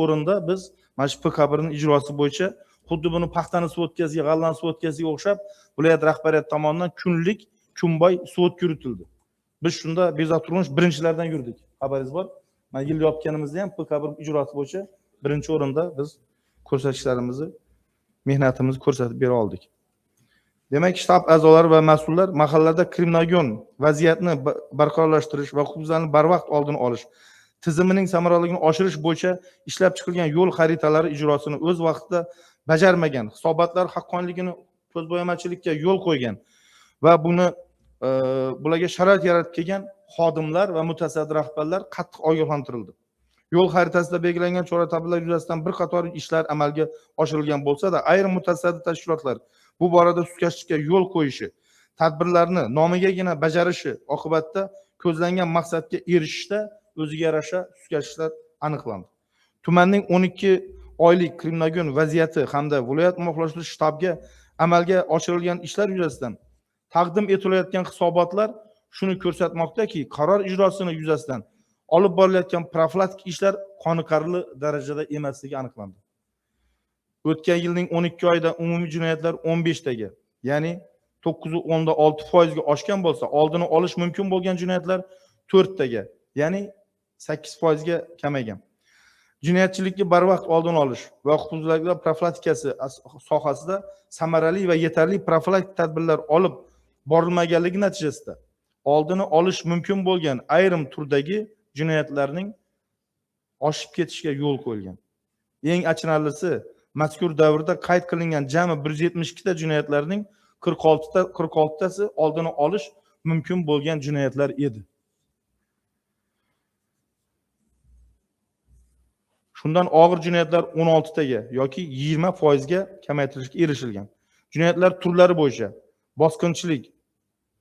[SPEAKER 4] o'rinda biz mana shu PK1ning ijrosi bo'yicha xuddi buni paxtani suvotkasiga, g'allani suvotkasiga o'xshab viloyat rahbariyati tomonidan kunlik, kunboy suvotka yuritildi. Biz shunda bezak turmush birinchilardan yurdik. Xabaringiz bor? Mana yil yopganimizda ham PK1 ijrosi bo'yicha birinchi o'rinda biz ko'rsatishlarimizni, mehnatimizni ko'rsatib bera oldik. Demak, shtab a'zolari va mas'ullar mahallalarda kriminogen vaziyatni barqarorlashtirish va huquqbuzarliklarni barvaqt oldini olish tizimining samaraliligini oshirish bo'yicha ishlab chiqilgan yo'l xaritalari ijrosini o'z vaqtida bajarmagan, hisobotlar haqqoniyligini ko'zbo'yamachilikka yo'l qo'ygan va bularga sharoit yaratib kelgan xodimlar va mutasaddi rahbarlar qattiq ogohlantirildi. Yo'l xaritasida belgilangan chora-tadbirlar yuzasidan bir qator ishlar amalga oshirilgan bo'lsa-da, ayrim mutasaddi tashkilotlar bu borada sustkashlikka yo'l qo'yishi, tadbirlarni nomigagina bajarishi oqibatida ko'zlangan maqsadga erishishda o'ziga yarasha sustkashliklar aniqlandi. Tumanning 12 oylik kriminogen vaziyati hamda viloyat muvofiqlashtirish shtabga amalga oshirilgan ishlar yuzasidan taqdim etilayotgan hisobotlar shuni ko'rsatmoqdaki, qaror ijrosini yuzasidan olib borilayotgan profilaktik ishlar qoniqarli darajada emasligi aniqlandi. O'tgan yilning 12 oyida umumiy jinoyatlar 15 taga, ya'ni 9.6% ga oshgan bo'lsa, oldini olish mumkin bo'lgan jinoyatlar 4 taga, ya'ni 8% ga kamaygan. Jinoyatchilikni barvaqt oldini olish va huquqbuzarliklar profilaktikasi sohasida samarali va yetarli profilaktik tadbirlar olib borilmaganligi natijasida oldini olish mumkin bo'lgan ayrim turdagi jinoyatlarning oshib ketishiga yo'l qo'yilgan. Eng achinarlisi, mazkur davrda qayd qilingan jami 172 ta jinoyatlarning 46 tasi oldini olish mumkin bo'lgan jinoyatlar edi. Shundan og'ir jinoyatlar 16 taga yoki 20% ga kamaytirishga erishilgan. Jinoyatlar turlari bo'yicha bosqinchilik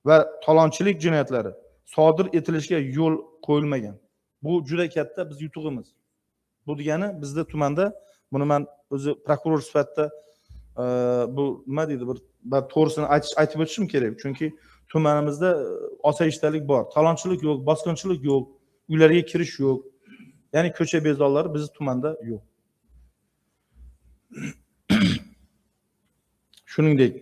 [SPEAKER 4] va talonchilik jinoyatlari sodir etilishiga yo'l qo'yilmagan. Bu juda katta biz yutug'imiz. Bu degani bizda tumanda, buni men o'zi prokuror sifatida bu nima deydi, bir to'g'risini aytib o'tishim kerak. Chunki tumanimizda osoyishtalik bor. Talonchilik yo'q, bosqinchilik yo'q, uylarga kirish yo'q. Ya'ni ko'cha bezonlari bizning tumanda yo'q. Shuningdek,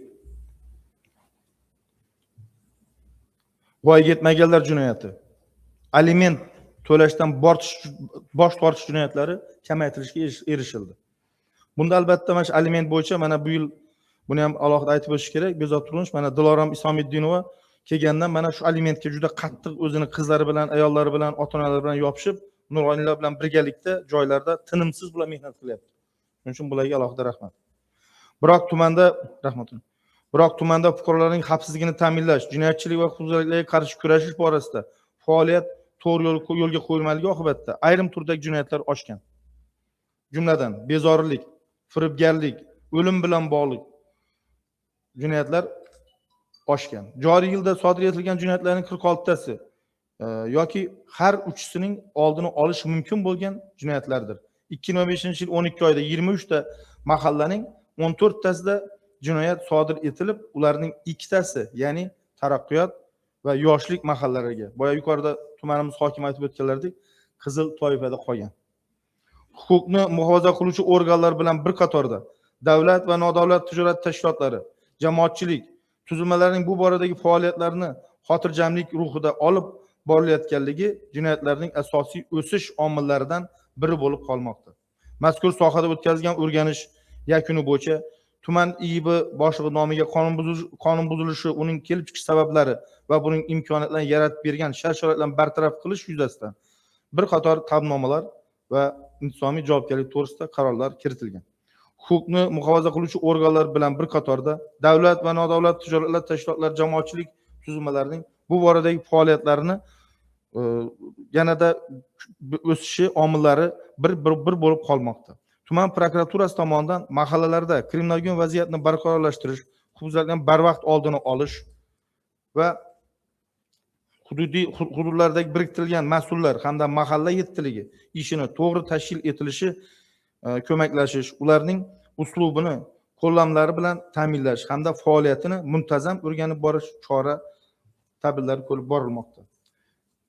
[SPEAKER 4] voyaga yetmaganlar jinoyati, aliment to'lashdan bosh tortish jinoyatlari kamaytirishga erishildi. Bunda albatta mana shu aliment bo'yicha mana bu yil buni ham alohida aytib o'tish kerak. Bezak turmush mana Dilorom Isomiddinova kelgandan mana shu alimentga juda qattiq o'zini qizlari bilan, ayollari bilan, ota-onalari bilan yopishib, nurg'oniylar bilan birgalikda joylarda tinimsiz bular mehnat qilyapti. Shuning uchun bularga alohida rahmat. Biroq tumanda fuqarolarning xavfsizligini ta'minlash, jinoyatchilik va huquqbuzarliklarga qarshi kurashish borasida faoliyat to'g'ri yo'lga qo'yilmaligi oqibatida ayrim turdagi jinoyatlar oshgan. Jumladan, bezorilik, firibgarlik, o'lim bilan bog'liq jinoyatlar oshgan. Joriy yilda sodir etilgan jinoyatlarning 46 tasi yoki har uchisining oldini olish mumkin bo'lgan jinoyatlardir. 2015 yil 12 oyda 23 ta mahallaning 14 tasida jinoyat sodir etilib, ularning 2 tasi, ya'ni taraqqiyot va yoshlik mahallalariga, boya yuqorida tumanimiz hokimi aytib o'tganlaridek, qizil toifada qolgan. Huquqni muhofaza qiluvchi organlar bilan bir qatorda davlat va nodavlat tijorat tashkilotlari, jamoatchilik tuzilmalarining bu boradagi faoliyatlarini xotirjamlik ruhida olib borilayotganligi jinoyatlarning asosiy o'sish omillaridan biri bo'lib qolmoqda. Mazkur sohada o'tkazilgan o'rganish yakuni bo'yicha tuman IIB boshlig'i nomiga qonun buzilishi, uning kelib chiqish sabablari va buning imkoniyatlarini yaratib bergan shart-sharoitlarni bartaraf qilish yuzasidan bir qator tabnomalar va intizomiy javobgarlik to'g'risida qarorlar kiritilgan. Huquqni muhofaza qiluvchi organlar bilan bir qatorda davlat va nodavlat tijorat tashkilotlari, jamoatchilik tuzilmalarining bu boradagi faoliyatlarini yanada o'sishi omillari bir bo'lib qolmoqda. Tuman prokuraturasi tomonidan mahallalarda kriminogen vaziyatni barqarorlashtirish, hududlardan barvaqt oldini olish va hududlardagi biriktirilgan mas'ullar hamda mahalla yetkiligi ishini to'g'ri tashkil etilishi ko'maklashish, ularning uslubini, qo'llamlari bilan ta'minlash hamda faoliyatini muntazam o'rganib borish chora-tadbirlari ko'rib borilmoqda.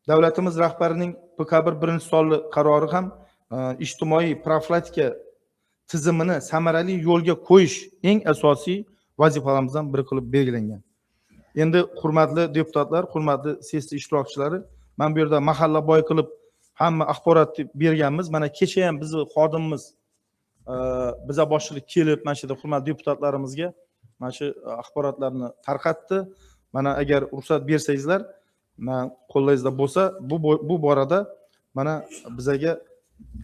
[SPEAKER 4] Davlatimiz rahbarining PK1 birinchi sonli qarori ham ijtimoiy profilaktika tizimini samarali yo'lga qo'yish eng asosiy vazifalarimizdan biri qilib belgilangan. Endi hurmatli deputatlar, hurmatli sessiya ishtirokchilari, men bu yerda mahalla boy qilib hamma axborotni berganmiz. Mana kecha ham bizni xodimimiz biza boshchilik kelib, mana shu yerda hurmatli deputatlarimizga mana shu axborotlarni tarqatdi. Mana agar ruxsat bersangizlar, men qo'llaringizda bo'lsa, bu borada mana bizaga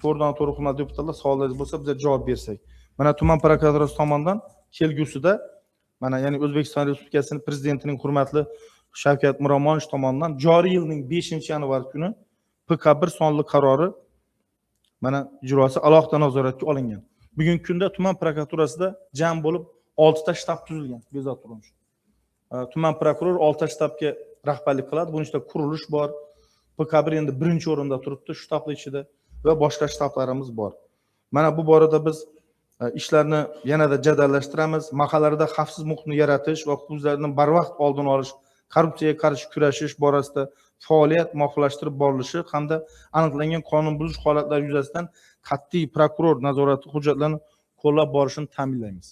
[SPEAKER 4] to'g'ridan-to'g'ri hurmatli deputatlar savollaringiz bo'lsa, biza javob bersak. Mana tuman prokuraturasi tomonidan kelgusida mana ya'ni O'zbekiston Respublikasining prezidentining hurmatli Shavkat Miromonovich tomonidan joriy yilning 5-yanvar kuni PK1 sonli qarori mana ijrosi alohida nazoratga olingan. Bugungi kunda tuman prokuraturasida jam bo'lib 6 ta shtab tuzilgan. Bezat turmush. Tuman prokuror 6 ta shtabga rahbarlik qiladi. Buning ichida qurilish bor. PK1 endi birinchi o'rinda turibdi shtablar ichida va boshqa shtablarimiz bor. Mana bu borada biz ishlarni yanada jadallashtiramiz. Mahallalarda xavfsiz muhitni yaratish va hududlarning barvaqt oldini olish, korrupsiyaga qarshi kurashish borasida faoliyat muvofiqlashtirib borilishi hamda aniqlangan qonun buzish holatlari yuzasidan qat'iy prokuror nazorati hujjatlarni qo'llab borishini ta'minlaymiz.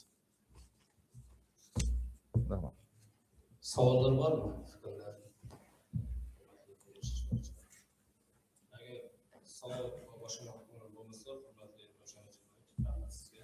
[SPEAKER 1] Savollar bormi? Fikrlar? Agar savol boshqa bo'lmasa, hurmatli boshlovchilar, sizga.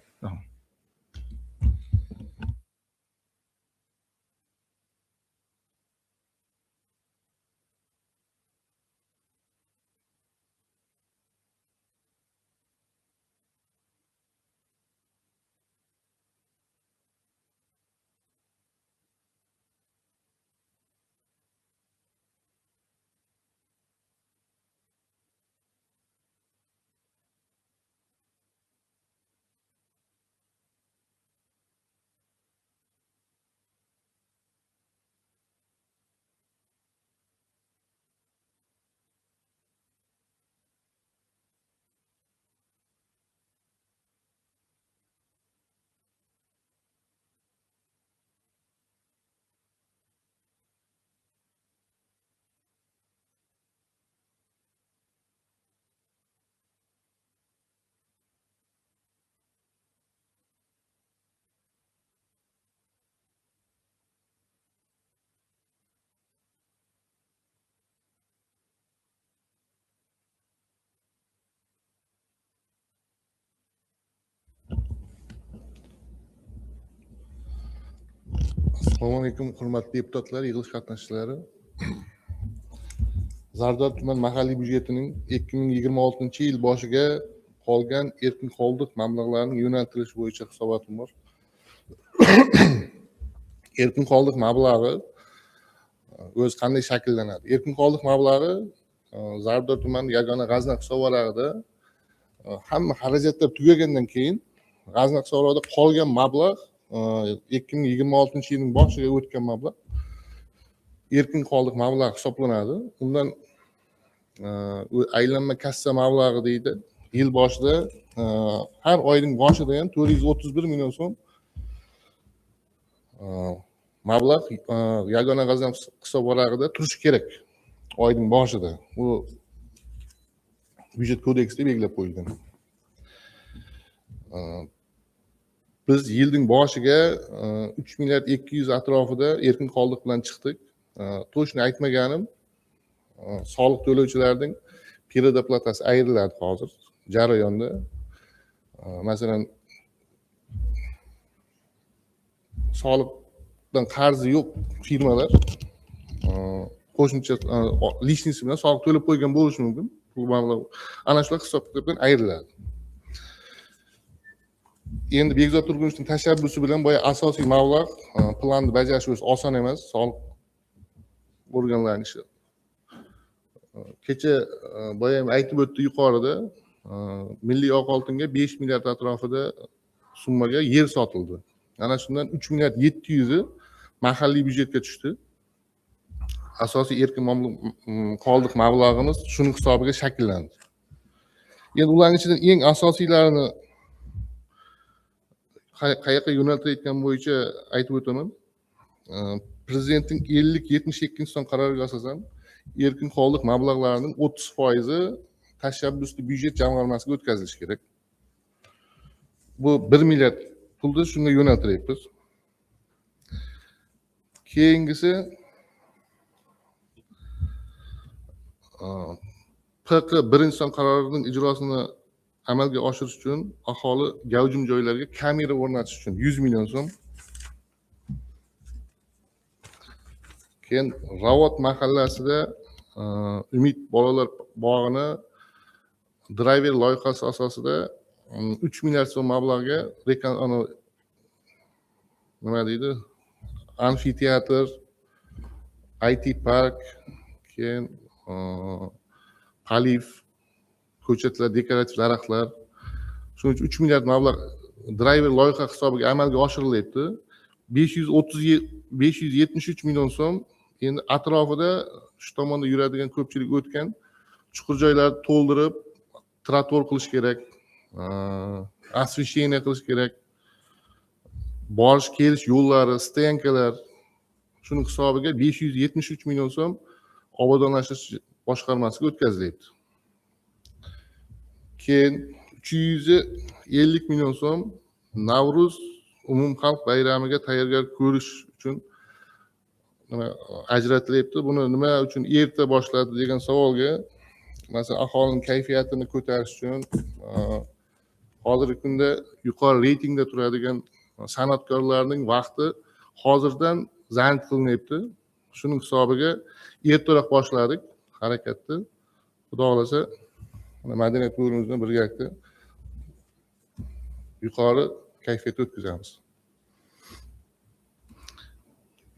[SPEAKER 5] Assalomu alaykum, hurmatli deputatlar, yig'ilish qatnashchilari. Zardor tuman mahalliy byudjetining 2026-yil boshiga qolgan erkin qoldiq mablag'larining yo'naltirishi bo'yicha hisobotim bor. Erkin qoldiq mablag'i o'zi qanday shakllanadi? Erkin qoldiq mablag'i Zardor tuman yagona g'azna hisobvarag'ida hamma xarajatlar tugagandan keyin g'azna hisobvarag'ida qolgan mablag' 2026-yilning boshiga o'tgan mablag' erkin qoldiq mablag' hisoblanadi. Undan aylanma kassa mablag'i deydi. Yil boshida har oyning boshida ham 431 million so'm mablag' yagona g'azna hisobvarag'ida turishi kerak. Oyning boshida. Bu byudjet kodeksida belgilab qo'yilgan. Biz yilning boshiga 3 milliard 200 atrofida erkin qoldiq bilan chiqdik. To'shni aytmaganim, soliq to'lovchilarning predoplatasi ayriladi hozir jarayonda. Masalan, soliqdan qarzi yo'q firmalar qo'shimcha lishnisi bilan soliq to'lab qo'ygan bo'lishi mumkin. Bu mablag' ana shular hisob-kitobdan ayriladi. Endi Bekzod Turgunovning tashabbusi bilan boya asosiy mablag' planni bajarish o'zi oson emas, soliq organlarining ishi. Kecha boya ham aytib o'tdi yuqorida, milliy oq oltinga 5 milliard atrofida summaga yer sotildi. Ana shundan 3 milliard 700 i mahalliy byudjetga tushdi. Asosiy erkin qoldiq mablag'imiz shuning hisobiga shakllandi. Endi ularning ichidan eng asosiylarini qayerga yo'naltirayotgan bo'yicha aytib o'taman. Prezidentning 50-72-son qaroriga asosan erkin qoldiq mablag'larining 30% tashabbusli byudjet jamg'armasiga o'tkazilishi kerak. Bu 1 milliard pulni shunga yo'naltiryapmiz. Keyingisi PQ 1-son qarorining ijrosini amalga oshirish uchun aholi gavjum joylarga kamera o'rnatish uchun 100 million so'm. Keyin Ravot mahallasida Umid bolalar bog'ini driver loyihasi asosida 3 milliard so'm mablag'ga nima deydi? Amfiteatr, IT park, keyin palif, ko'chatlar, dekorativ daraxtlar. Shuning uchun 3 milliard mablag' driver loyiha hisobiga amalga oshirilyapti. 573 million so'm endi atrofida shu tomonda yuradigan ko'pchilik o'tgan chuqur joylarni to'ldirib, trotuar qilish kerak, освещение qilish kerak. Borish kelish yo'llari, stenkalar shuning hisobiga 573 million so'm obodonlashtirish boshqarmasiga o'tkazilyapti. Keyin 350 million so'm Navruz umumxalq bayramiga tayyorgarlik ko'rish uchun ajratilyapti. Buni nima uchun erta boshladi degan savolga, masalan, aholining kayfiyatini ko'tarish uchun hozirgi kunda yuqori reytingda turadigan san'atkorlarning vaqti hozirdan zand qilinyapti. Shuning hisobiga ertaroq boshladik harakatni. Xudo xolasa madaniyat bo'limizni birgalikda yuqori kayfiyatda o'tkazamiz.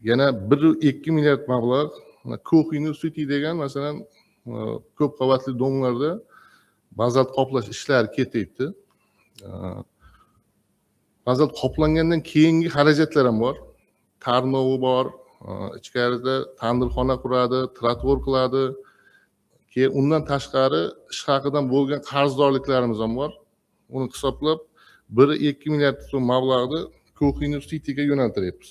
[SPEAKER 5] Yana 1-2 milliard mablag' Kohinoy City degan, masalan, ko'p qavatli domlarda bazalt qoplash ishlari ketyapti. Bazalt qoplangandan keyingi xarajatlar ham bor. Tarnovi bor, ichkarida tandirxona quradi, trotuar qiladi. Keyin undan tashqari ish haqidan bo'lgan qarzdorliklarimiz ham bor. Uni hisoblab 1-2 milliard so'm mablag'ni Kohinoy Cityga yo'naltiryapmiz.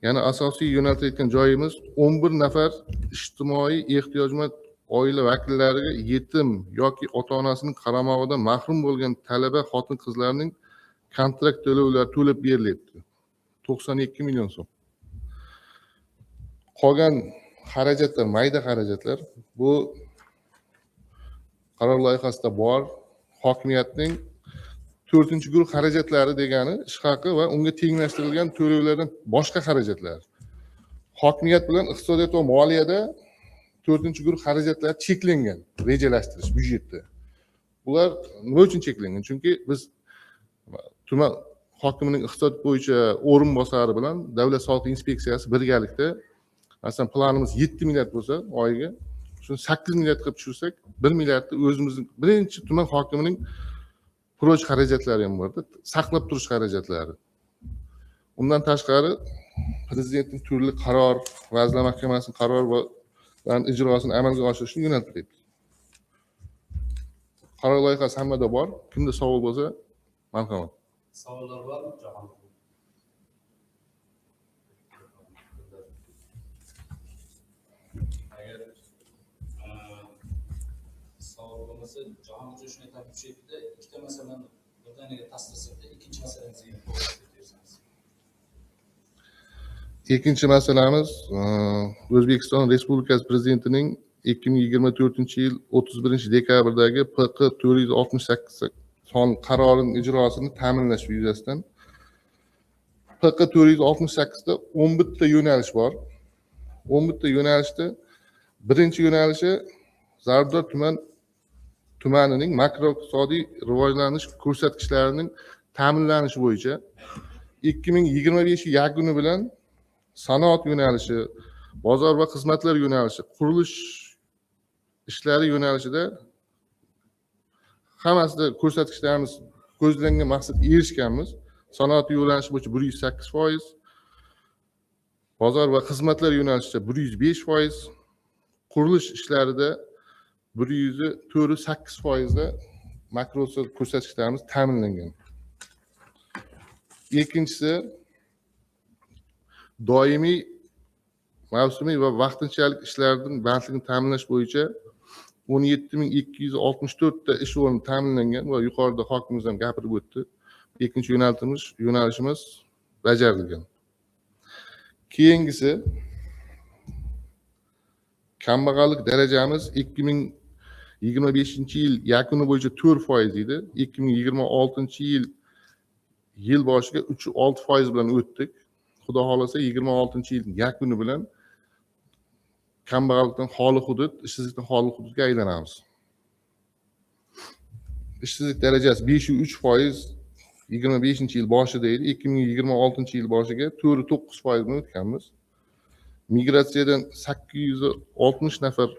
[SPEAKER 5] Yana asosiy yo'naltirayotgan joyimiz 11 nafar ijtimoiy ehtiyojmand oila vakillariga yetim yoki ota-onasining qaramog'idan mahrum bo'lgan talaba xotin-qizlarning kontrakt to'lovlari to'lab berilyapti. 92 million so'm. Qolgan xarajatlar, mayda xarajatlar, bu qaror loyihasida bor. Hokimiyatning 4-guruh xarajatlari degani ish haqi va unga tenglashtirilgan to'lovlardan boshqa xarajatlar. Hokimiyat bilan iqtisodiyot va moliyada 4-guruh xarajatlar cheklangan, rejalashtirish byudjetda. Bular nima uchun cheklangan? Chunki biz tuman hokimining iqtisod bo'yicha o'rinbosari bilan Davlat soliq inspeksiyasi birgalikda, masalan, planimiz 7 milliard bo'lsa oyiga, shuni 8 milliard qilib tushirsak, 1 milliardni o'zimizning birinchi tuman hokimining proj xarajatlari ham borda, saqlab turish xarajatlari. Undan tashqari prezidentning turli qaror, Vazirlar Mahkamasining qarorlarining ijrosini amalga oshirishni yo'naltiryapti. Qaror loyihasi hammada bor. Kimda savol bo'lsa, marhamat.
[SPEAKER 1] Savollar bormi, Jahon? Agar savol bo'lmasa, Jahon uchun shuni aytib o'tishda ikkita masalani birdaniga tasdiqlasa, ikkinchi masalangizga ko'rsatsangiz.
[SPEAKER 5] Ikkinchi masalamiz O'zbekiston Respublikasi Prezidentining 2024-yil 31-dekabrdagi PQ 468 son qarorining ijrosini ta'minlash yuzasidan. PQ 468 da 11 ta yo'nalish bor. 11 ta yo'nalishda birinchi yo'nalishi Zarbdor tumanining makroiqtisodiy rivojlanish ko'rsatkichlarining ta'minlanishi bo'yicha 2025 yakuni bilan sanoat yo'nalishi, bozor va xizmatlar yo'nalishi, qurilish ishlari yo'nalishida hammasida ko'rsatkichlarimiz ko'zlangan maqsadga erishganmiz. sanoat yo'nalishi bo'yicha 108%, bozor va xizmatlar yo'nalishida 105%, qurilish ishlarida 104.8%da makro ko'rsatkichlarimiz ta'minlangan. Ikkinchisi, doimiy, mavsumiy va vaqtinchalik ishlarning bandligini ta'minlash bo'yicha 17.264 ta ish o'rni ta'minlangan va yuqorida hokimimiz ham gapirib o'tdi. Ikkinchi yo'nalishimiz bajarilgan. Keyingisi, kambag'allik darajamiz 2025-yil yakuni bo'yicha 4% edi. 2026-yil boshiga 3.6% bilan o'tdik. Xudo xolasa 26-yil yakuni bilan kambag'allikdan xoli hudud, ishsizlikdan xoli hududga aylanamiz. Ishsizlik darajasi 5.3%, 25-yil boshida edi. 2026-yil boshiga 4.9% bilan o'tganmiz. Migratsiyadan 860 nafar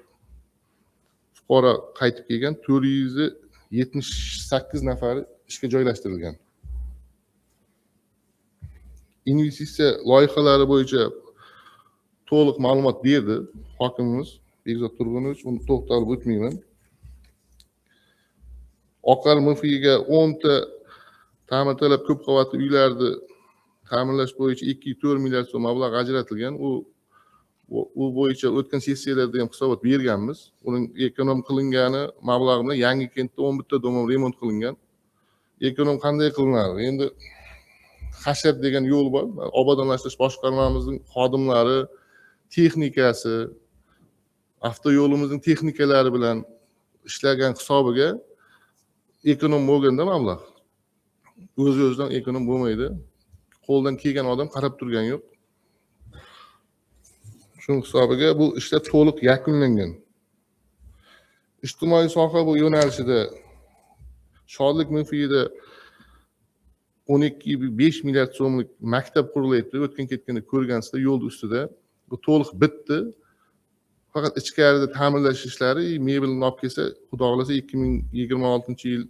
[SPEAKER 5] fuqaro qaytib kelgan, 478 nafari ishga joylashtirilgan. Investitsiya loyihalari bo'yicha to'liq ma'lumot berdi hokimimiz Bekzod Turg'unovich, uni to'xtalib o'tmayman. Oqar MFIga 10 ta ta'mirtalab ko'p qavatli uylarni ta'mirlash bo'yicha 2,4 milliard so'm mablag' ajratilgan. U bo'yicha o'tgan sessiyalarda ham hisobot berganmiz. Uning ekonom qilingani mablag' bilan Yangikentda 11 ta dom remont qilingan. Ekonom qanday qilinadi? Endi Hashar degan yo'l bor. Obodonlashtirish boshqarmamizning xodimlari, texnikasi, avtoyo'limizning texnikalari bilan ishlagan hisobiga ekonom bo'lganda mablag'. O'z-o'zidan ekonom bo'lmaydi. Qo'ldan kelgan odam qarab turgani yo'q. Shuning hisobiga bu ishlar to'liq yakunlangan. Ijtimoiy soha bu yo'nalishida shodlik MFIda 12,5 milliard so'mlik maktab qurilyapti. O'tgan ketganda ko'rgansizlar yo'l ustida. Bu to'liq bitdi. Faqat ichkarida ta'mirlash ishlari, mebelni olib kelsa, xudo xolasa 2026-yil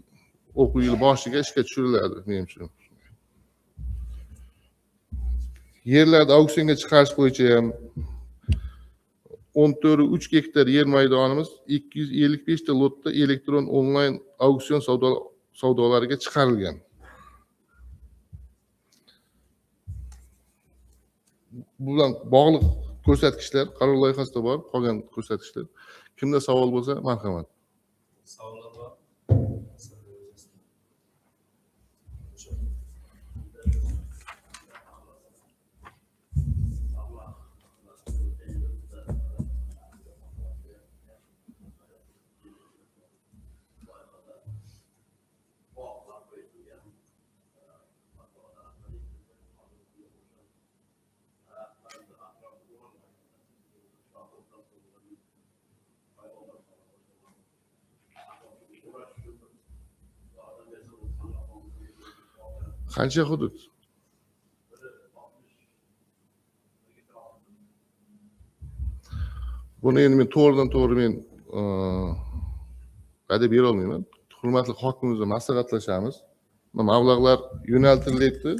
[SPEAKER 5] o'quv yili boshiga ishga tushiriladi, menimcha. Yerlarni auksionga chiqarish bo'yicha ham 14,3 gektar yer maydonimiz 255 ta lotda elektron onlayn auksion savdolariga chiqarilgan. Bu bilan bog'liq ko'rsatkichlar qaror loyihasida bor, qolgan ko'rsatkichlar. Kimda savol bo'lsa, marhamat.
[SPEAKER 1] Savollar bor.
[SPEAKER 5] Qancha hudud? Buni endi men to'g'ridan-to'g'ri va'da bera olmayman. Hurmatli hokimimiz bilan maslahatlashamiz. Mablag'lar yo'naltirilyapti.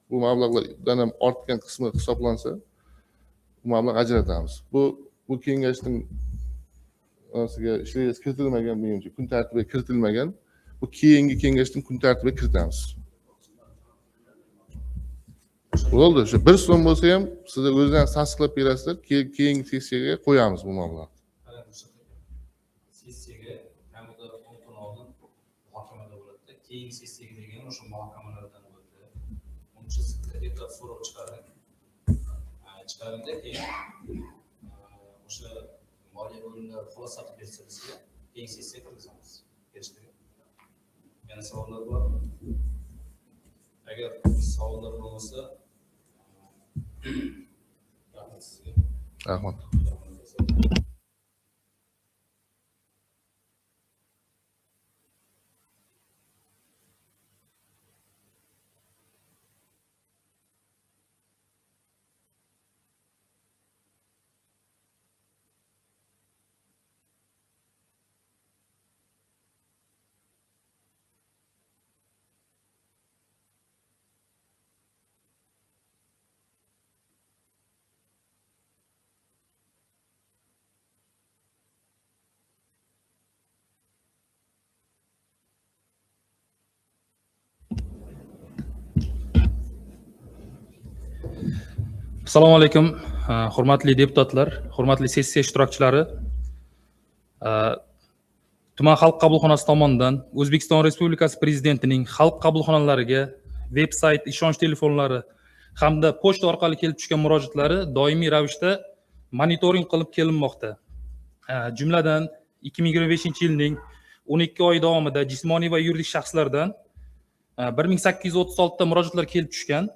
[SPEAKER 5] Bu mablag'lardan ham ortgan qismi hisoblansa, bu mablag' ajratamiz. Bu kengashning ishlarga kiritilmagan, menimcha kun tartibiga kiritilmagan. Bu keyingi kengashning kun tartibiga kiritamiz. Bo'ldi, shu 1 so'm bo'lsa ham sizlar o'zlaringiz tasdiqlab berasizlar, keyingi sessiyaga qo'yamiz bu mablag'ni.
[SPEAKER 1] Sessiyaga kamida 10 kun oldin muhokamada bo'ladi. Keyingi sessiyaga degan o'sha muhokamalardan bo'ldi. Onun uchun deputat so'rov chiqardi. Chiqarildi, keyin o'sha moliya bo'limlari xulosa qilib bersa bizga keyingi sessiyaga kirgizamiz. Kelishdik. Yana savollar bor? Agar savollar bo'lmasa, rahmat sizga.
[SPEAKER 5] Rahmat.
[SPEAKER 6] Assalomu alaykum, hurmatli deputatlar, hurmatli sessiya ishtirokchilari. Tuman xalq qabulxonasi tomonidan O'zbekiston Respublikasi Prezidentining xalq qabulxonalariga veb-sayt, ishonch telefonlari hamda pochta orqali kelib tushgan murojaatlari doimiy ravishda monitoring qilib kelinmoqda. Jumladan 2025-yilning 12 oy davomida jismoniy va yuridik shaxslardan 1836 ta murojaatlar kelib tushgan.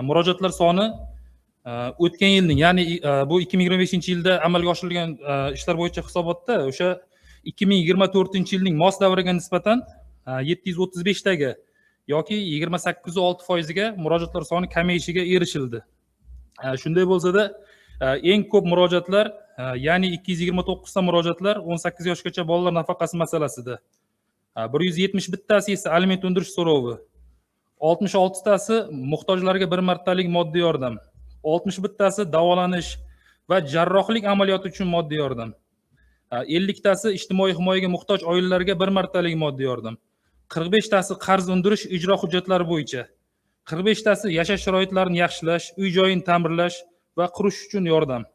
[SPEAKER 6] Murojaatlar soni o'tgan yilning, ya'ni bu 2025-yilda amalga oshirilgan ishlar bo'yicha hisobotda o'sha 2024-yilning mos davriga nisbatan 735 taga yoki 28.6%ga murojaatlar soni kamayishiga erishildi. Shunday bo'lsa-da, eng ko'p murojaatlar, ya'ni 229 ta murojaatlar 18 yoshgacha bolalar nafaqasi masalasida. 171 tasi esa aliment undirish so'rovi. 66 tasi muhtojlarga bir martalik moddiy yordam. 61 tasi davolanish va jarrohlik amaliyoti uchun moddiy yordam. 50 tasi ijtimoiy himoyaga muhtoj oilalarga bir martalik moddiy yordam. 45 tasi qarz undirish ijro hujjatlari bo'yicha. 45 tasi yashash sharoitlarini yaxshilash, uy-joyini ta'mirlash va qurish uchun yordam.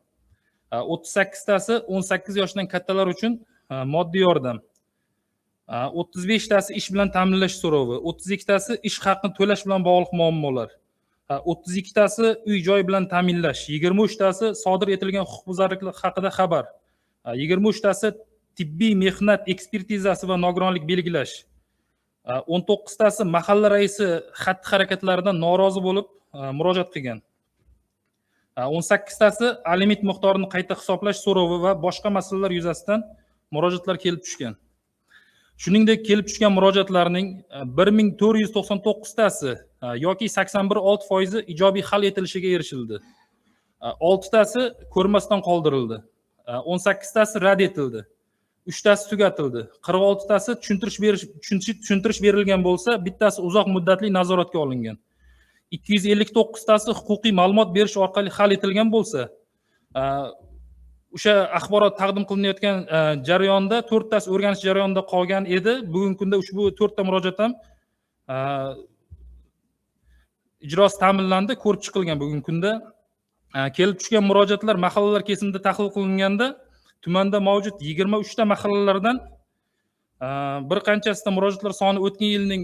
[SPEAKER 6] 38 tasi 18 yoshdan kattalar uchun moddiy yordam. 35 tasi ish bilan ta'minlash so'rovi, 32 tasi ish haqini to'lash bilan bog'liq muammolar. 32 tasi uy-joy bilan ta'minlash, 23 tasi sodir etilgan huquqbuzarliklar haqida xabar, 23 tasi tibbiy mehnat ekspertizasi va nogironlik belgilash, 19 tasi mahalla raisi xatti-harakatlaridan norozi bo'lib murojaat qilgan, 18 tasi aliment miqdorini qayta hisoblash so'rovi va boshqa masalalar yuzasidan murojaatlar kelib tushgan. Shuningdek, kelib tushgan murojaatlarning 1499 tasi yoki 81.6% ijobiy hal etilishiga erishildi. 6 tasi ko'rmasdan qoldirildi. 18 tasi rad etildi. 3 tasi tugatildi. 46 tasi tushuntirish berilgan bo'lsa, bittasi uzoq muddatli nazoratga olingan. 259 tasi huquqiy ma'lumot berish orqali hal etilgan bo'lsa, o'sha axborot taqdim qilinayotgan jarayonda 4 tasi o'rganish jarayonida qolgan edi. Bugungi kunda ushbu 4 ta murojaat ham ijrosi ta'minlandi, ko'rib chiqilgan bugungi kunda. Kelib tushgan murojaatlar mahallalar kesimida tahlil qilinganda, tumanda mavjud 23 ta mahallalardan bir qanchasida murojaatlar soni o'tgan yilning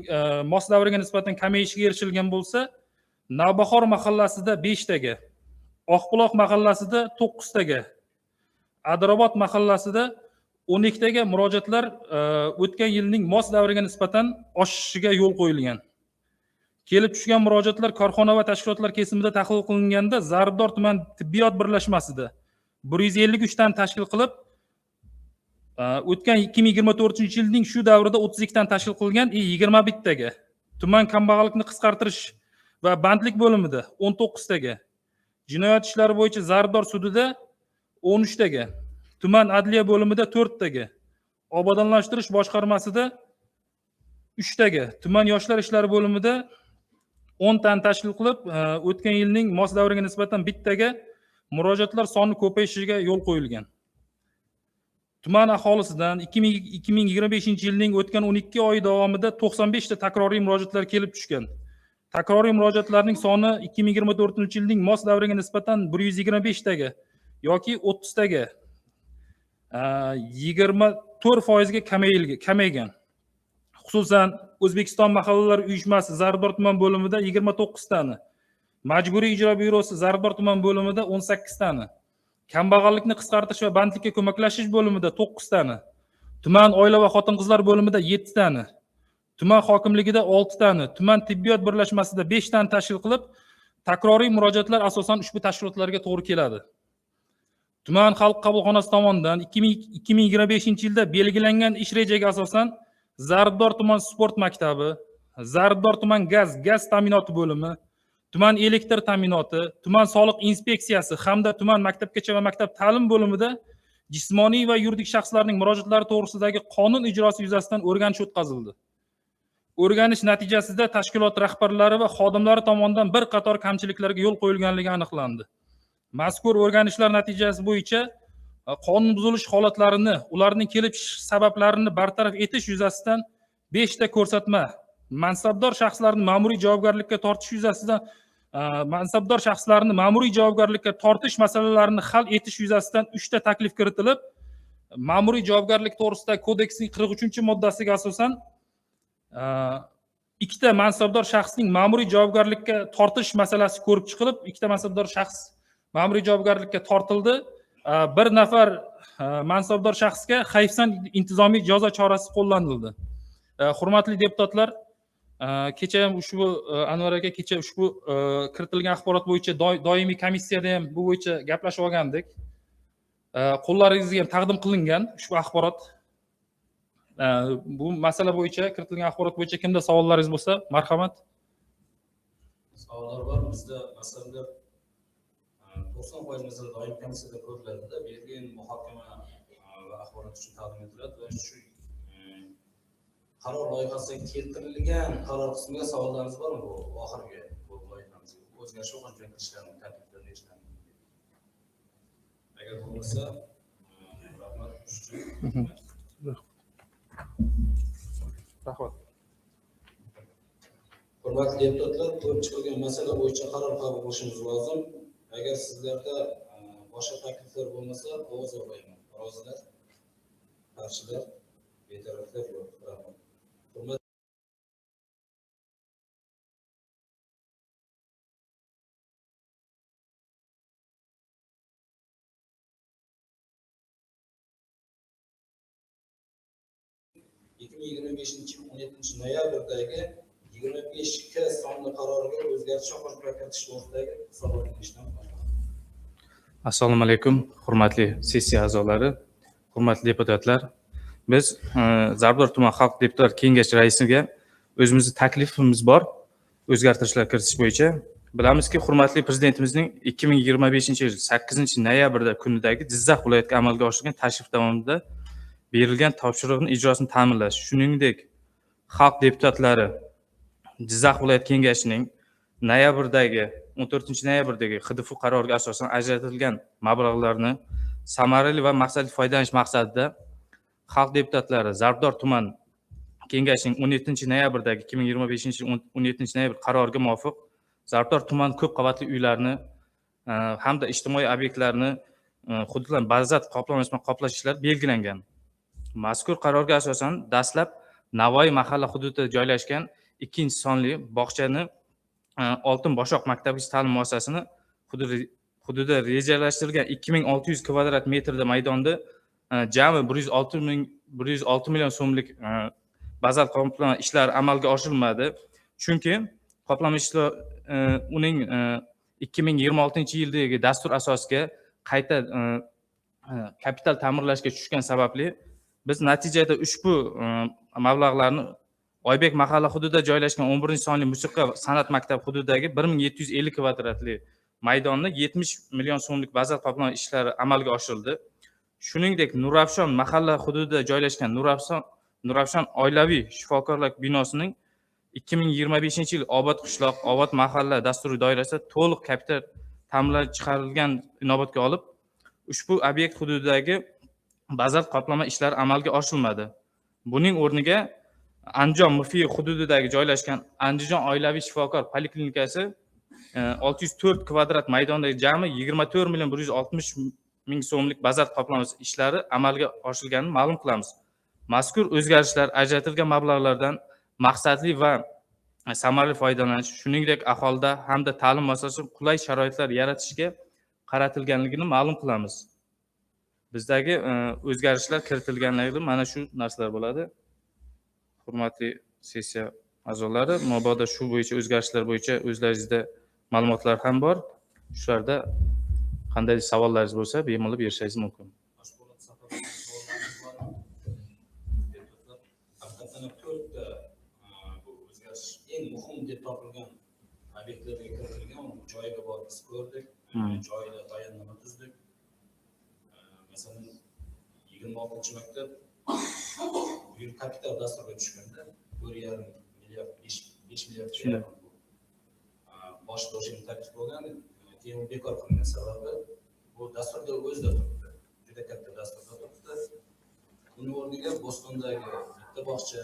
[SPEAKER 6] mos davriga nisbatan kamayishiga erishilgan bo'lsa, Navbahor mahallasida 5 taga, Oqbuloq mahallasida 9 taga, Adirobod mahallasida 12 taga murojaatlar o'tgan yilning mos davriga nisbatan oshishiga yo'l qo'yilgan. Kelib tushgan murojaatlar korxona va tashkilotlar kesimida tahlil qilinganda, Zarbdor tuman tibbiyot birlashmasida 153 tani tashkil qilib, o'tgan 2024-yilning shu davrida 32 tani tashkil qilgan 21 taga, tuman kambag'allikni qisqartirish va bandlik bo'limida 19 taga, jinoyat ishlari bo'yicha Zarbdor sudida 13 taga, tuman adliya bo'limida 4 taga, obodonlashtirish boshqarmasida 3 taga, tuman yoshlar ishlari bo'limida 10 tani tashkil qilib, o'tgan yilning mos davriga nisbatan bittaga murojaatlar soni ko'payishiga yo'l qo'yilgan. Tuman aholisidan 2025-yilning o'tgan 12 oy davomida 95 ta takroriy murojaatlar kelib tushgan. Takroriy murojaatlarning soni 2024-yilning mos davriga nisbatan 125 taga yoki 30 taga 24% ga kamaygan. Xususan, O'zbekiston mahallalar uyushmasi Zarbdor tuman bo'limida 29 tani, Majburiy ijro byurosi Zarbdor tuman bo'limida 18 tani, Kambag'allikni qisqartirish va bandlikka ko'maklashish bo'limida 9 tani, tuman oila va xotin-qizlar bo'limida 7 tani, tuman hokimligida 6 tani, tuman tibbiyot birlashmasida 5 tani tashkil qilib, takroriy murojaatlar asosan ushbu tashkilotlarga to'g'ri keladi. Tuman xalq qabulxonasi tomonidan 2025-yilda belgilangan ish rejaga asosan Zarbdor tuman sport maktabi, Zarbdor tuman gaz ta'minoti bo'limi, tuman elektr ta'minoti, tuman soliq inspeksiyasi hamda tuman maktabgacha va maktab ta'lim bo'limida jismoniy va yuridik shaxslarning murojaatlari to'g'risidagi qonun ijrosi yuzasidan o'rganish o'tkazildi. O'rganish natijasida tashkilot rahbarlari va xodimlari tomonidan bir qator kamchiliklarga yo'l qo'yilganligi aniqlandi. Mazkur o'rganishlar natijasi bo'yicha qonun buzilish holatlarini, ularning kelib chiqish sabablarini bartaraf etish yuzasidan 5 ta ko'rsatma, mansabdor shaxslarni ma'muriy javobgarlikka tortish yuzasidan mansabdor shaxslarni ma'muriy javobgarlikka tortish masalalarini hal etish yuzasidan 3 ta taklif kiritilib, ma'muriy javobgarlik to'g'risidagi kodeksning 43-moddasiga asosan ikkita mansabdor shaxsning ma'muriy javobgarlikka tortish masalasi ko'rib chiqilib, ikkita mansabdor shaxs ma'muriy javobgarlikka tortildi. Bir nafar mansabdor shaxsga hayfsan intizomiy jazo chorasi qo'llanildi. Hurmatli deputatlar, kecha ham ushbu Anvar aka kecha ushbu kiritilgan axborot bo'yicha doimiy komissiyada ham bu bo'yicha gaplashib olgandik. Qo'llaringizga ham taqdim qilingan ushbu axborot. Bu masala bo'yicha kiritilgan axborot bo'yicha kimda savollaringiz bo'lsa, marhamat.
[SPEAKER 1] Savollar bor. Bizda masalan 90% masala doimiy komissiyada ko'riladi-da, bergan muhokama va axborot uchun taqdim etiladi va shu qaror loyihasiga keltirilgan qaror qismiga savollaringiz bormi? Bu oxirgi bu loyihamiz o'zgarish va qo'shimchalarni takliflar nechta? Agar bo'lmasa, rahmat.
[SPEAKER 6] Rahmat.
[SPEAKER 1] Hurmatli deputatlar, ko'rib chiqilgan masala bo'yicha qaror qabul qilishimiz lozim. Agar sizlarda boshqa takliflar bo'lmasa, ovoz bermayman. Rozilar, qarshilar, betaraflar yo'q. Rahmat. Hurmat yil 17 noyabrdagi 25K sonli qaroriga o'zgartirish va qo'shimchalar kiritish to'g'risidagi hisobotlanishdan
[SPEAKER 7] Assalomu alaykum, hurmatli sessiya a'zolari, hurmatli deputatlar. Biz Zarbdor tuman xalq deputatlar kengashi raisiga o'zimizning taklifimiz bor, o'zgartirishlar kiritish bo'yicha. Bilamizki, hurmatli prezidentimizning 2025-yil 8-noyabrda kunidagi Jizzax viloyatiga amalga oshirilgan tashrif davomida berilgan topshiriqning ijrosini ta'minlash, shuningdek, xalq deputatlari Jizzax viloyat kengashining 14-noyabrdagi HDF qaroriga asosan ajratilgan mablag'larni samarali va maqsadli foydalanish maqsadida xalq deputatlari Zarbdor tuman kengashining 17-noyabrdagi 2025-yil 17-noyabr qaroriga muvofiq Zarbdor tuman ko'p qavatli uylarni hamda ijtimoiy obyektlarni hududlarni bazalt qoplanish bilan qoplash ishlari belgilangan. Mazkur qarorga asosan dastlab Navoiy mahalla hududida joylashgan 2-sonli bog'chani Oltin Boshoq maktabgacha ta'lim muassasasini hududida rejalashtirilgan 2600 kvadrat metrda maydonda jami 106 million so'mlik bazalt qoplama ishlari amalga oshirilmadi. Chunki qoplama ishlari uning 2026-yildagi dastur asosiga qayta kapital ta'mirlashga tushgan sababli biz natijada ushbu mablag'larni Oybek mahalla hududida joylashgan 11-sonli musiqa san'at maktabi hududidagi 1750 kvadratli maydonni 70 million so'mlik bazalt qoplama ishlari amalga oshirildi. Shuningdek, Nurafshon mahalla hududida joylashgan Nurafshon oilaviy shifokorlik binosining 2025-yil Obod qishloq, Obod mahalla dasturi doirasida to'liq kapital ta'mirlash chiqarilgan inobatga olib, ushbu obyekt hududidagi bazalt qoplama ishlari amalga oshirilmadi. Buning o'rniga Andijon Mufiy hududidagi joylashgan Andijon oilaviy shifokor poliklinikasi 604 kvadrat maydondagi jami 24 million 160 ming so'mlik bazalt qoplama ishlari amalga oshirilganini ma'lum qilamiz. Mazkur o'zgarishlar ajratilgan mablag'lardan maqsadli va samarali foydalanish, shuningdek aholida hamda ta'lim muassasasida qulay sharoitlar yaratishga qaratilganligini ma'lum qilamiz. Bizdagi o'zgarishlar kiritilganligi mana shu narsalar bo'ladi. Hurmatli sessiya a'zolari, mabodo shu bo'yicha o'zgarishlar bo'yicha o'zlaringizda ma'lumotlar ham bor. Shularda qanday savollaringiz bo'lsa, bemalol berishingiz mumkin.
[SPEAKER 1] Eng muhim deb topilgan obyektlarga kiritilgan joyiga borib biz ko'rdik. Joyida bayonnoma tuzdik. Masalan, 26 maktab bu yil kapital dasturga tushganda 1,5 milliard 5 milliard bosh doshini taklif bo'lgan, keyin bekor qilingan sababi bu dasturda o'zida turibdi. Juda katta dasturda turibdi. Buning o'rniga Bo'stondagi bitta bog'cha,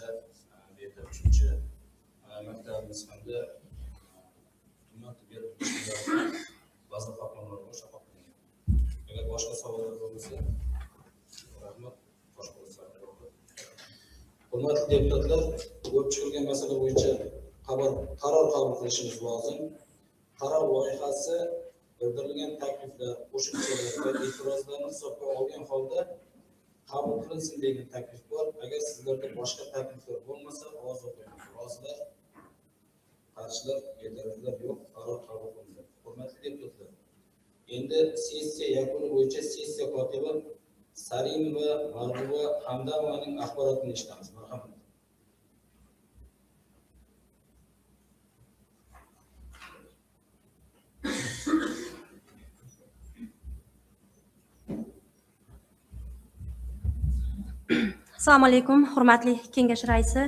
[SPEAKER 1] bu yerda 3-maktabimiz hamda tuman tomonidan tibbiyot vazir qatlamlariga shafqat qilingan. Agar boshqa savollar bo'lmasa, rahmat. Hurmatli deputatlar, ko'rib chiqilgan masala bo'yicha qaror qabul qilishimiz lozim. Qaror loyihasi bildirilgan takliflar, qo'shimchalar va e'tirozlarni hisobga olgan holda qabul qilinsin degan taklif bor. Agar sizlarda boshqa takliflar bo'lmasa, ovoz qo'ying. Rozilar, qarshilar, e'tirozlar yo'q, qaror qabul qilindi. Hurmatli deputatlar, endi sessiya yakuni bo'yicha sessiya kotibi Sarimova Marbuba Hamdamovaning axborotini eshitamiz. Marhamat.
[SPEAKER 8] Assalomu alaykum, hurmatli kengash raisi,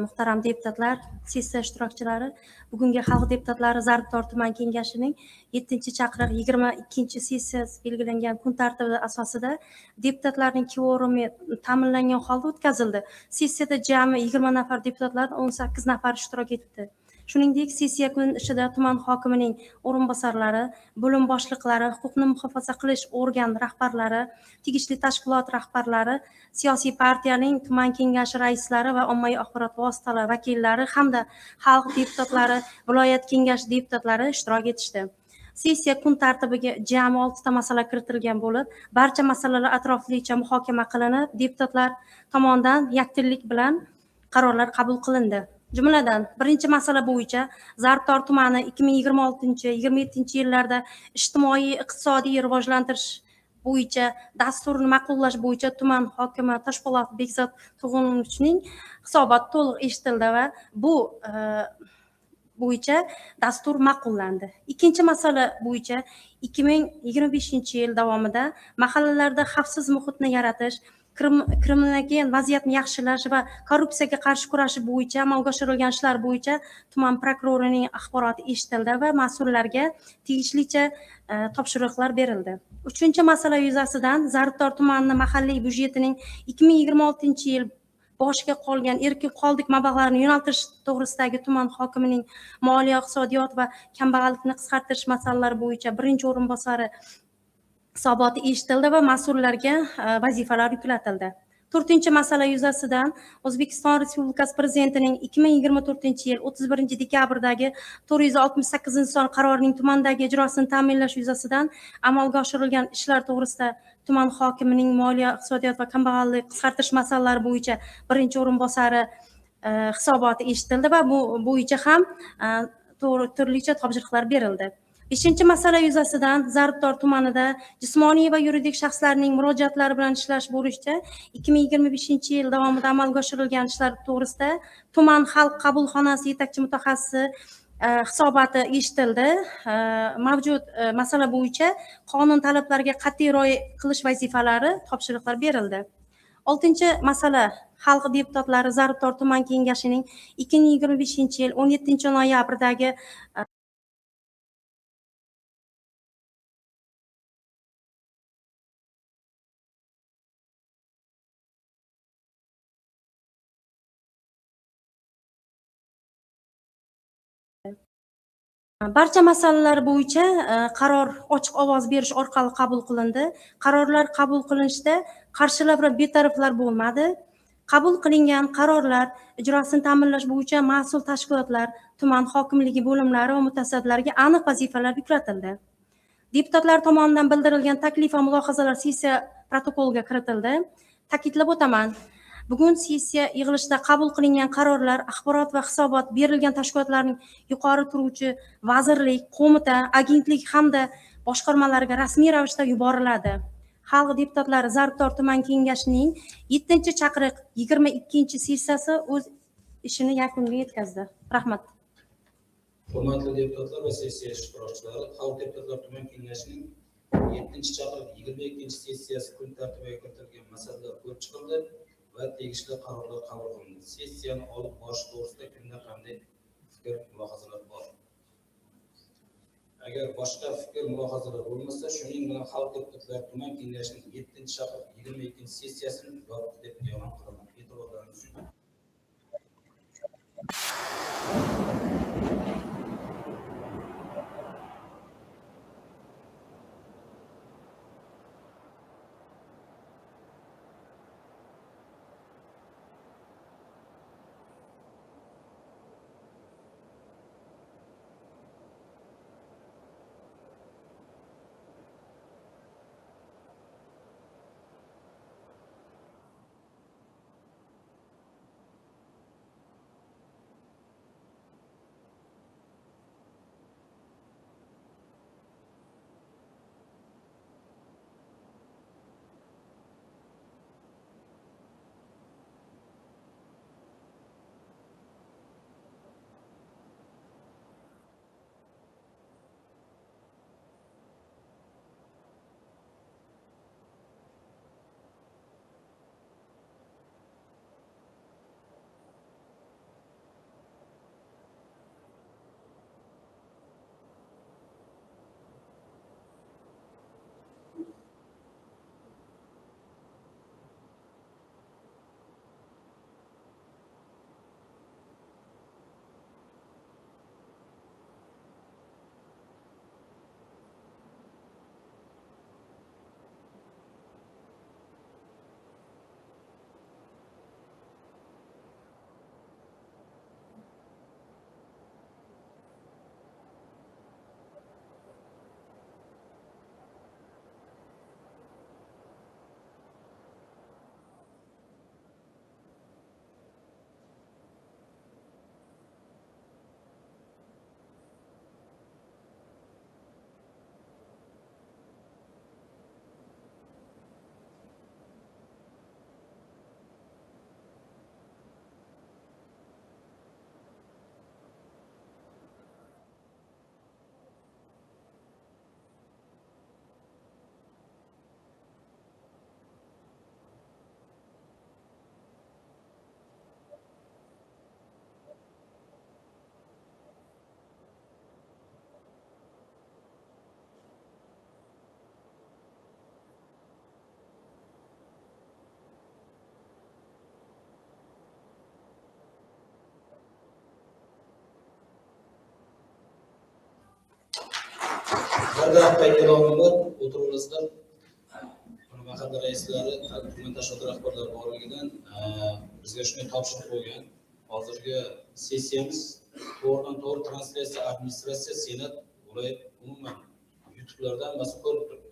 [SPEAKER 8] muhtaram deputatlar, sessiya ishtirokchilari. Bugungi xalq deputatlari Zarbdor tuman kengashining 7-chaqiriq 22-sessiyasi belgilangan kun tartibi asosida deputatlarning kvorumi ta'minlangan holda o'tkazildi. Sessiyada jami 20 nafar deputatlar 18 nafar ishtirok etdi. Shuningdek, sessiya kun ishida tuman hokimining o'rinbosarlari, bo'lim boshliqlari, huquqni muhofaza qilish organ rahbarlari, tegishli tashkilot rahbarlari, siyosiy partiyaning tuman kengashi raislari va ommaviy axborot vositalari vakillari hamda xalq deputatlari, viloyat kengashi deputatlari ishtirok etishdi. Sessiya kun tartibiga jami 6 ta masala kiritilgan bo'lib, barcha masalalar atroflicha muhokama qilinib, deputatlar tomonidan yakdillik bilan qarorlar qabul qilindi. Jumladan, birinchi masala bo'yicha Zarbdor tumani 2026-27 yillarda ijtimoiy-iqtisodiy rivojlantirish bo'yicha dasturni ma'qullash bo'yicha tuman hokimi Toshpo'latov Bekzod Tug'unovichning hisoboti to'liq eshitildi va bu bo'yicha dastur ma'qullandi. Ikkinchi masala bo'yicha 2025-yil davomida mahallalarda xavfsiz muhitni yaratish, kriminogen vaziyatni yaxshilash va korrupsiyaga qarshi kurashish bo'yicha amalga oshirilgan ishlar bo'yicha tuman prokurorining axboroti eshitildi va mas'ullarga tegishlicha topshiriqlar berildi. Uchinchi masala yuzasidan Zarbdor tumani mahalliy byudjetining 2026-yil boshiga qolgan erkin qoldik mablag'larini yo'naltirish to'g'risidagi tuman hokimining moliya, iqtisodiyot va kambag'allikni qisqartirish masalalari bo'yicha birinchi o'rinbosari hisoboti eshitildi va mas'ullarga vazifalar yuklatildi. To'rtinchi masala yuzasidan O'zbekiston Respublikasi Prezidentining 2024-yil 31 dekabrdagi 468-son qarorining tumandagi ijrosini ta'minlash yuzasidan amalga oshirilgan ishlar to'g'risida tuman hokimining moliya, iqtisodiyot va kambag'allik qisqartirish masalalari bo'yicha birinchi o'rinbosari hisoboti eshitildi va bu bo'yicha ham turlicha topshiriqlar berildi. 5-masala yuzasidan Zarbdor tumanida jismoniy va yuridik shaxslarning murojaatlari bilan ishlash bo'yicha 2025-yil davomida amalga oshirilgan ishlar to'g'risida tuman xalq qabulxonasi yetakchi mutaxassisi hisoboti eshitildi. Mavjud masala bo'yicha qonun talablariga qat'iy rioya qilish vazifalari topshiriqlar berildi. 6-masala xalq deputatlari Zarbdor tuman kengashining 2025-yil 17-noyabrdagi barcha masalalar bo'yicha qaror ochiq ovoz berish orqali qabul qilindi. Qarorlar qabul qilinishda qarshilar va betaraflar bo'lmadi. Qabul qilingan qarorlar ijrosini ta'minlash bo'yicha mas'ul tashkilotlar, tuman hokimligi bo'limlari va mutasaddilarga aniq vazifalar yuklatildi. Deputatlar tomonidan bildirilgan taklif va mulohazalar sessiya protokoliga kiritildi. Ta'kidlab o'taman, bugun sessiya yig'ilishida qabul qilingan qarorlar axborot va hisobot berilgan tashkilotlarning yuqori turuvchi vazirlik, qo'mita, agentlik hamda boshqarmalariga rasmiy ravishda yuboriladi. Xalq deputatlari Zarbdor tuman kengashining 7-chaqiriq 22-sessiyasi o'z ishini yakuniga yetkazdi. Rahmat.
[SPEAKER 1] Hurmatli deputatlar va sessiya ishtirokchilari, xalq deputatlar tuman kengashining 7-chaqiriq 22-sessiyasi kun tartibiga kiritilgan masalalar ko'rib chiqildi va tegishli qarorlar qabul qilindi. Sessiyani olib borish to'g'risida kimda qanday fikr mulohazalar bor? Agar boshqa fikr mulohazalar bo'lmasa, shuning bilan xalq deputatlari tuman kengashining 7-chaqiriq 22-sessiyasini yopiq deb e'lon qilaman. E'tiborlaringiz uchun. mahalla e'lonlar o'tirimizda mahalla raislari, tuman tashkilot rahbarlari borligidan bizga shunday topshiriq qo'ygan. Hozirgi sessiyamiz to'g'ridan-to'g'ri translyatsiya, administratsiya, senat, viloyat umuman YouTube'lardan ko'rib turibdi.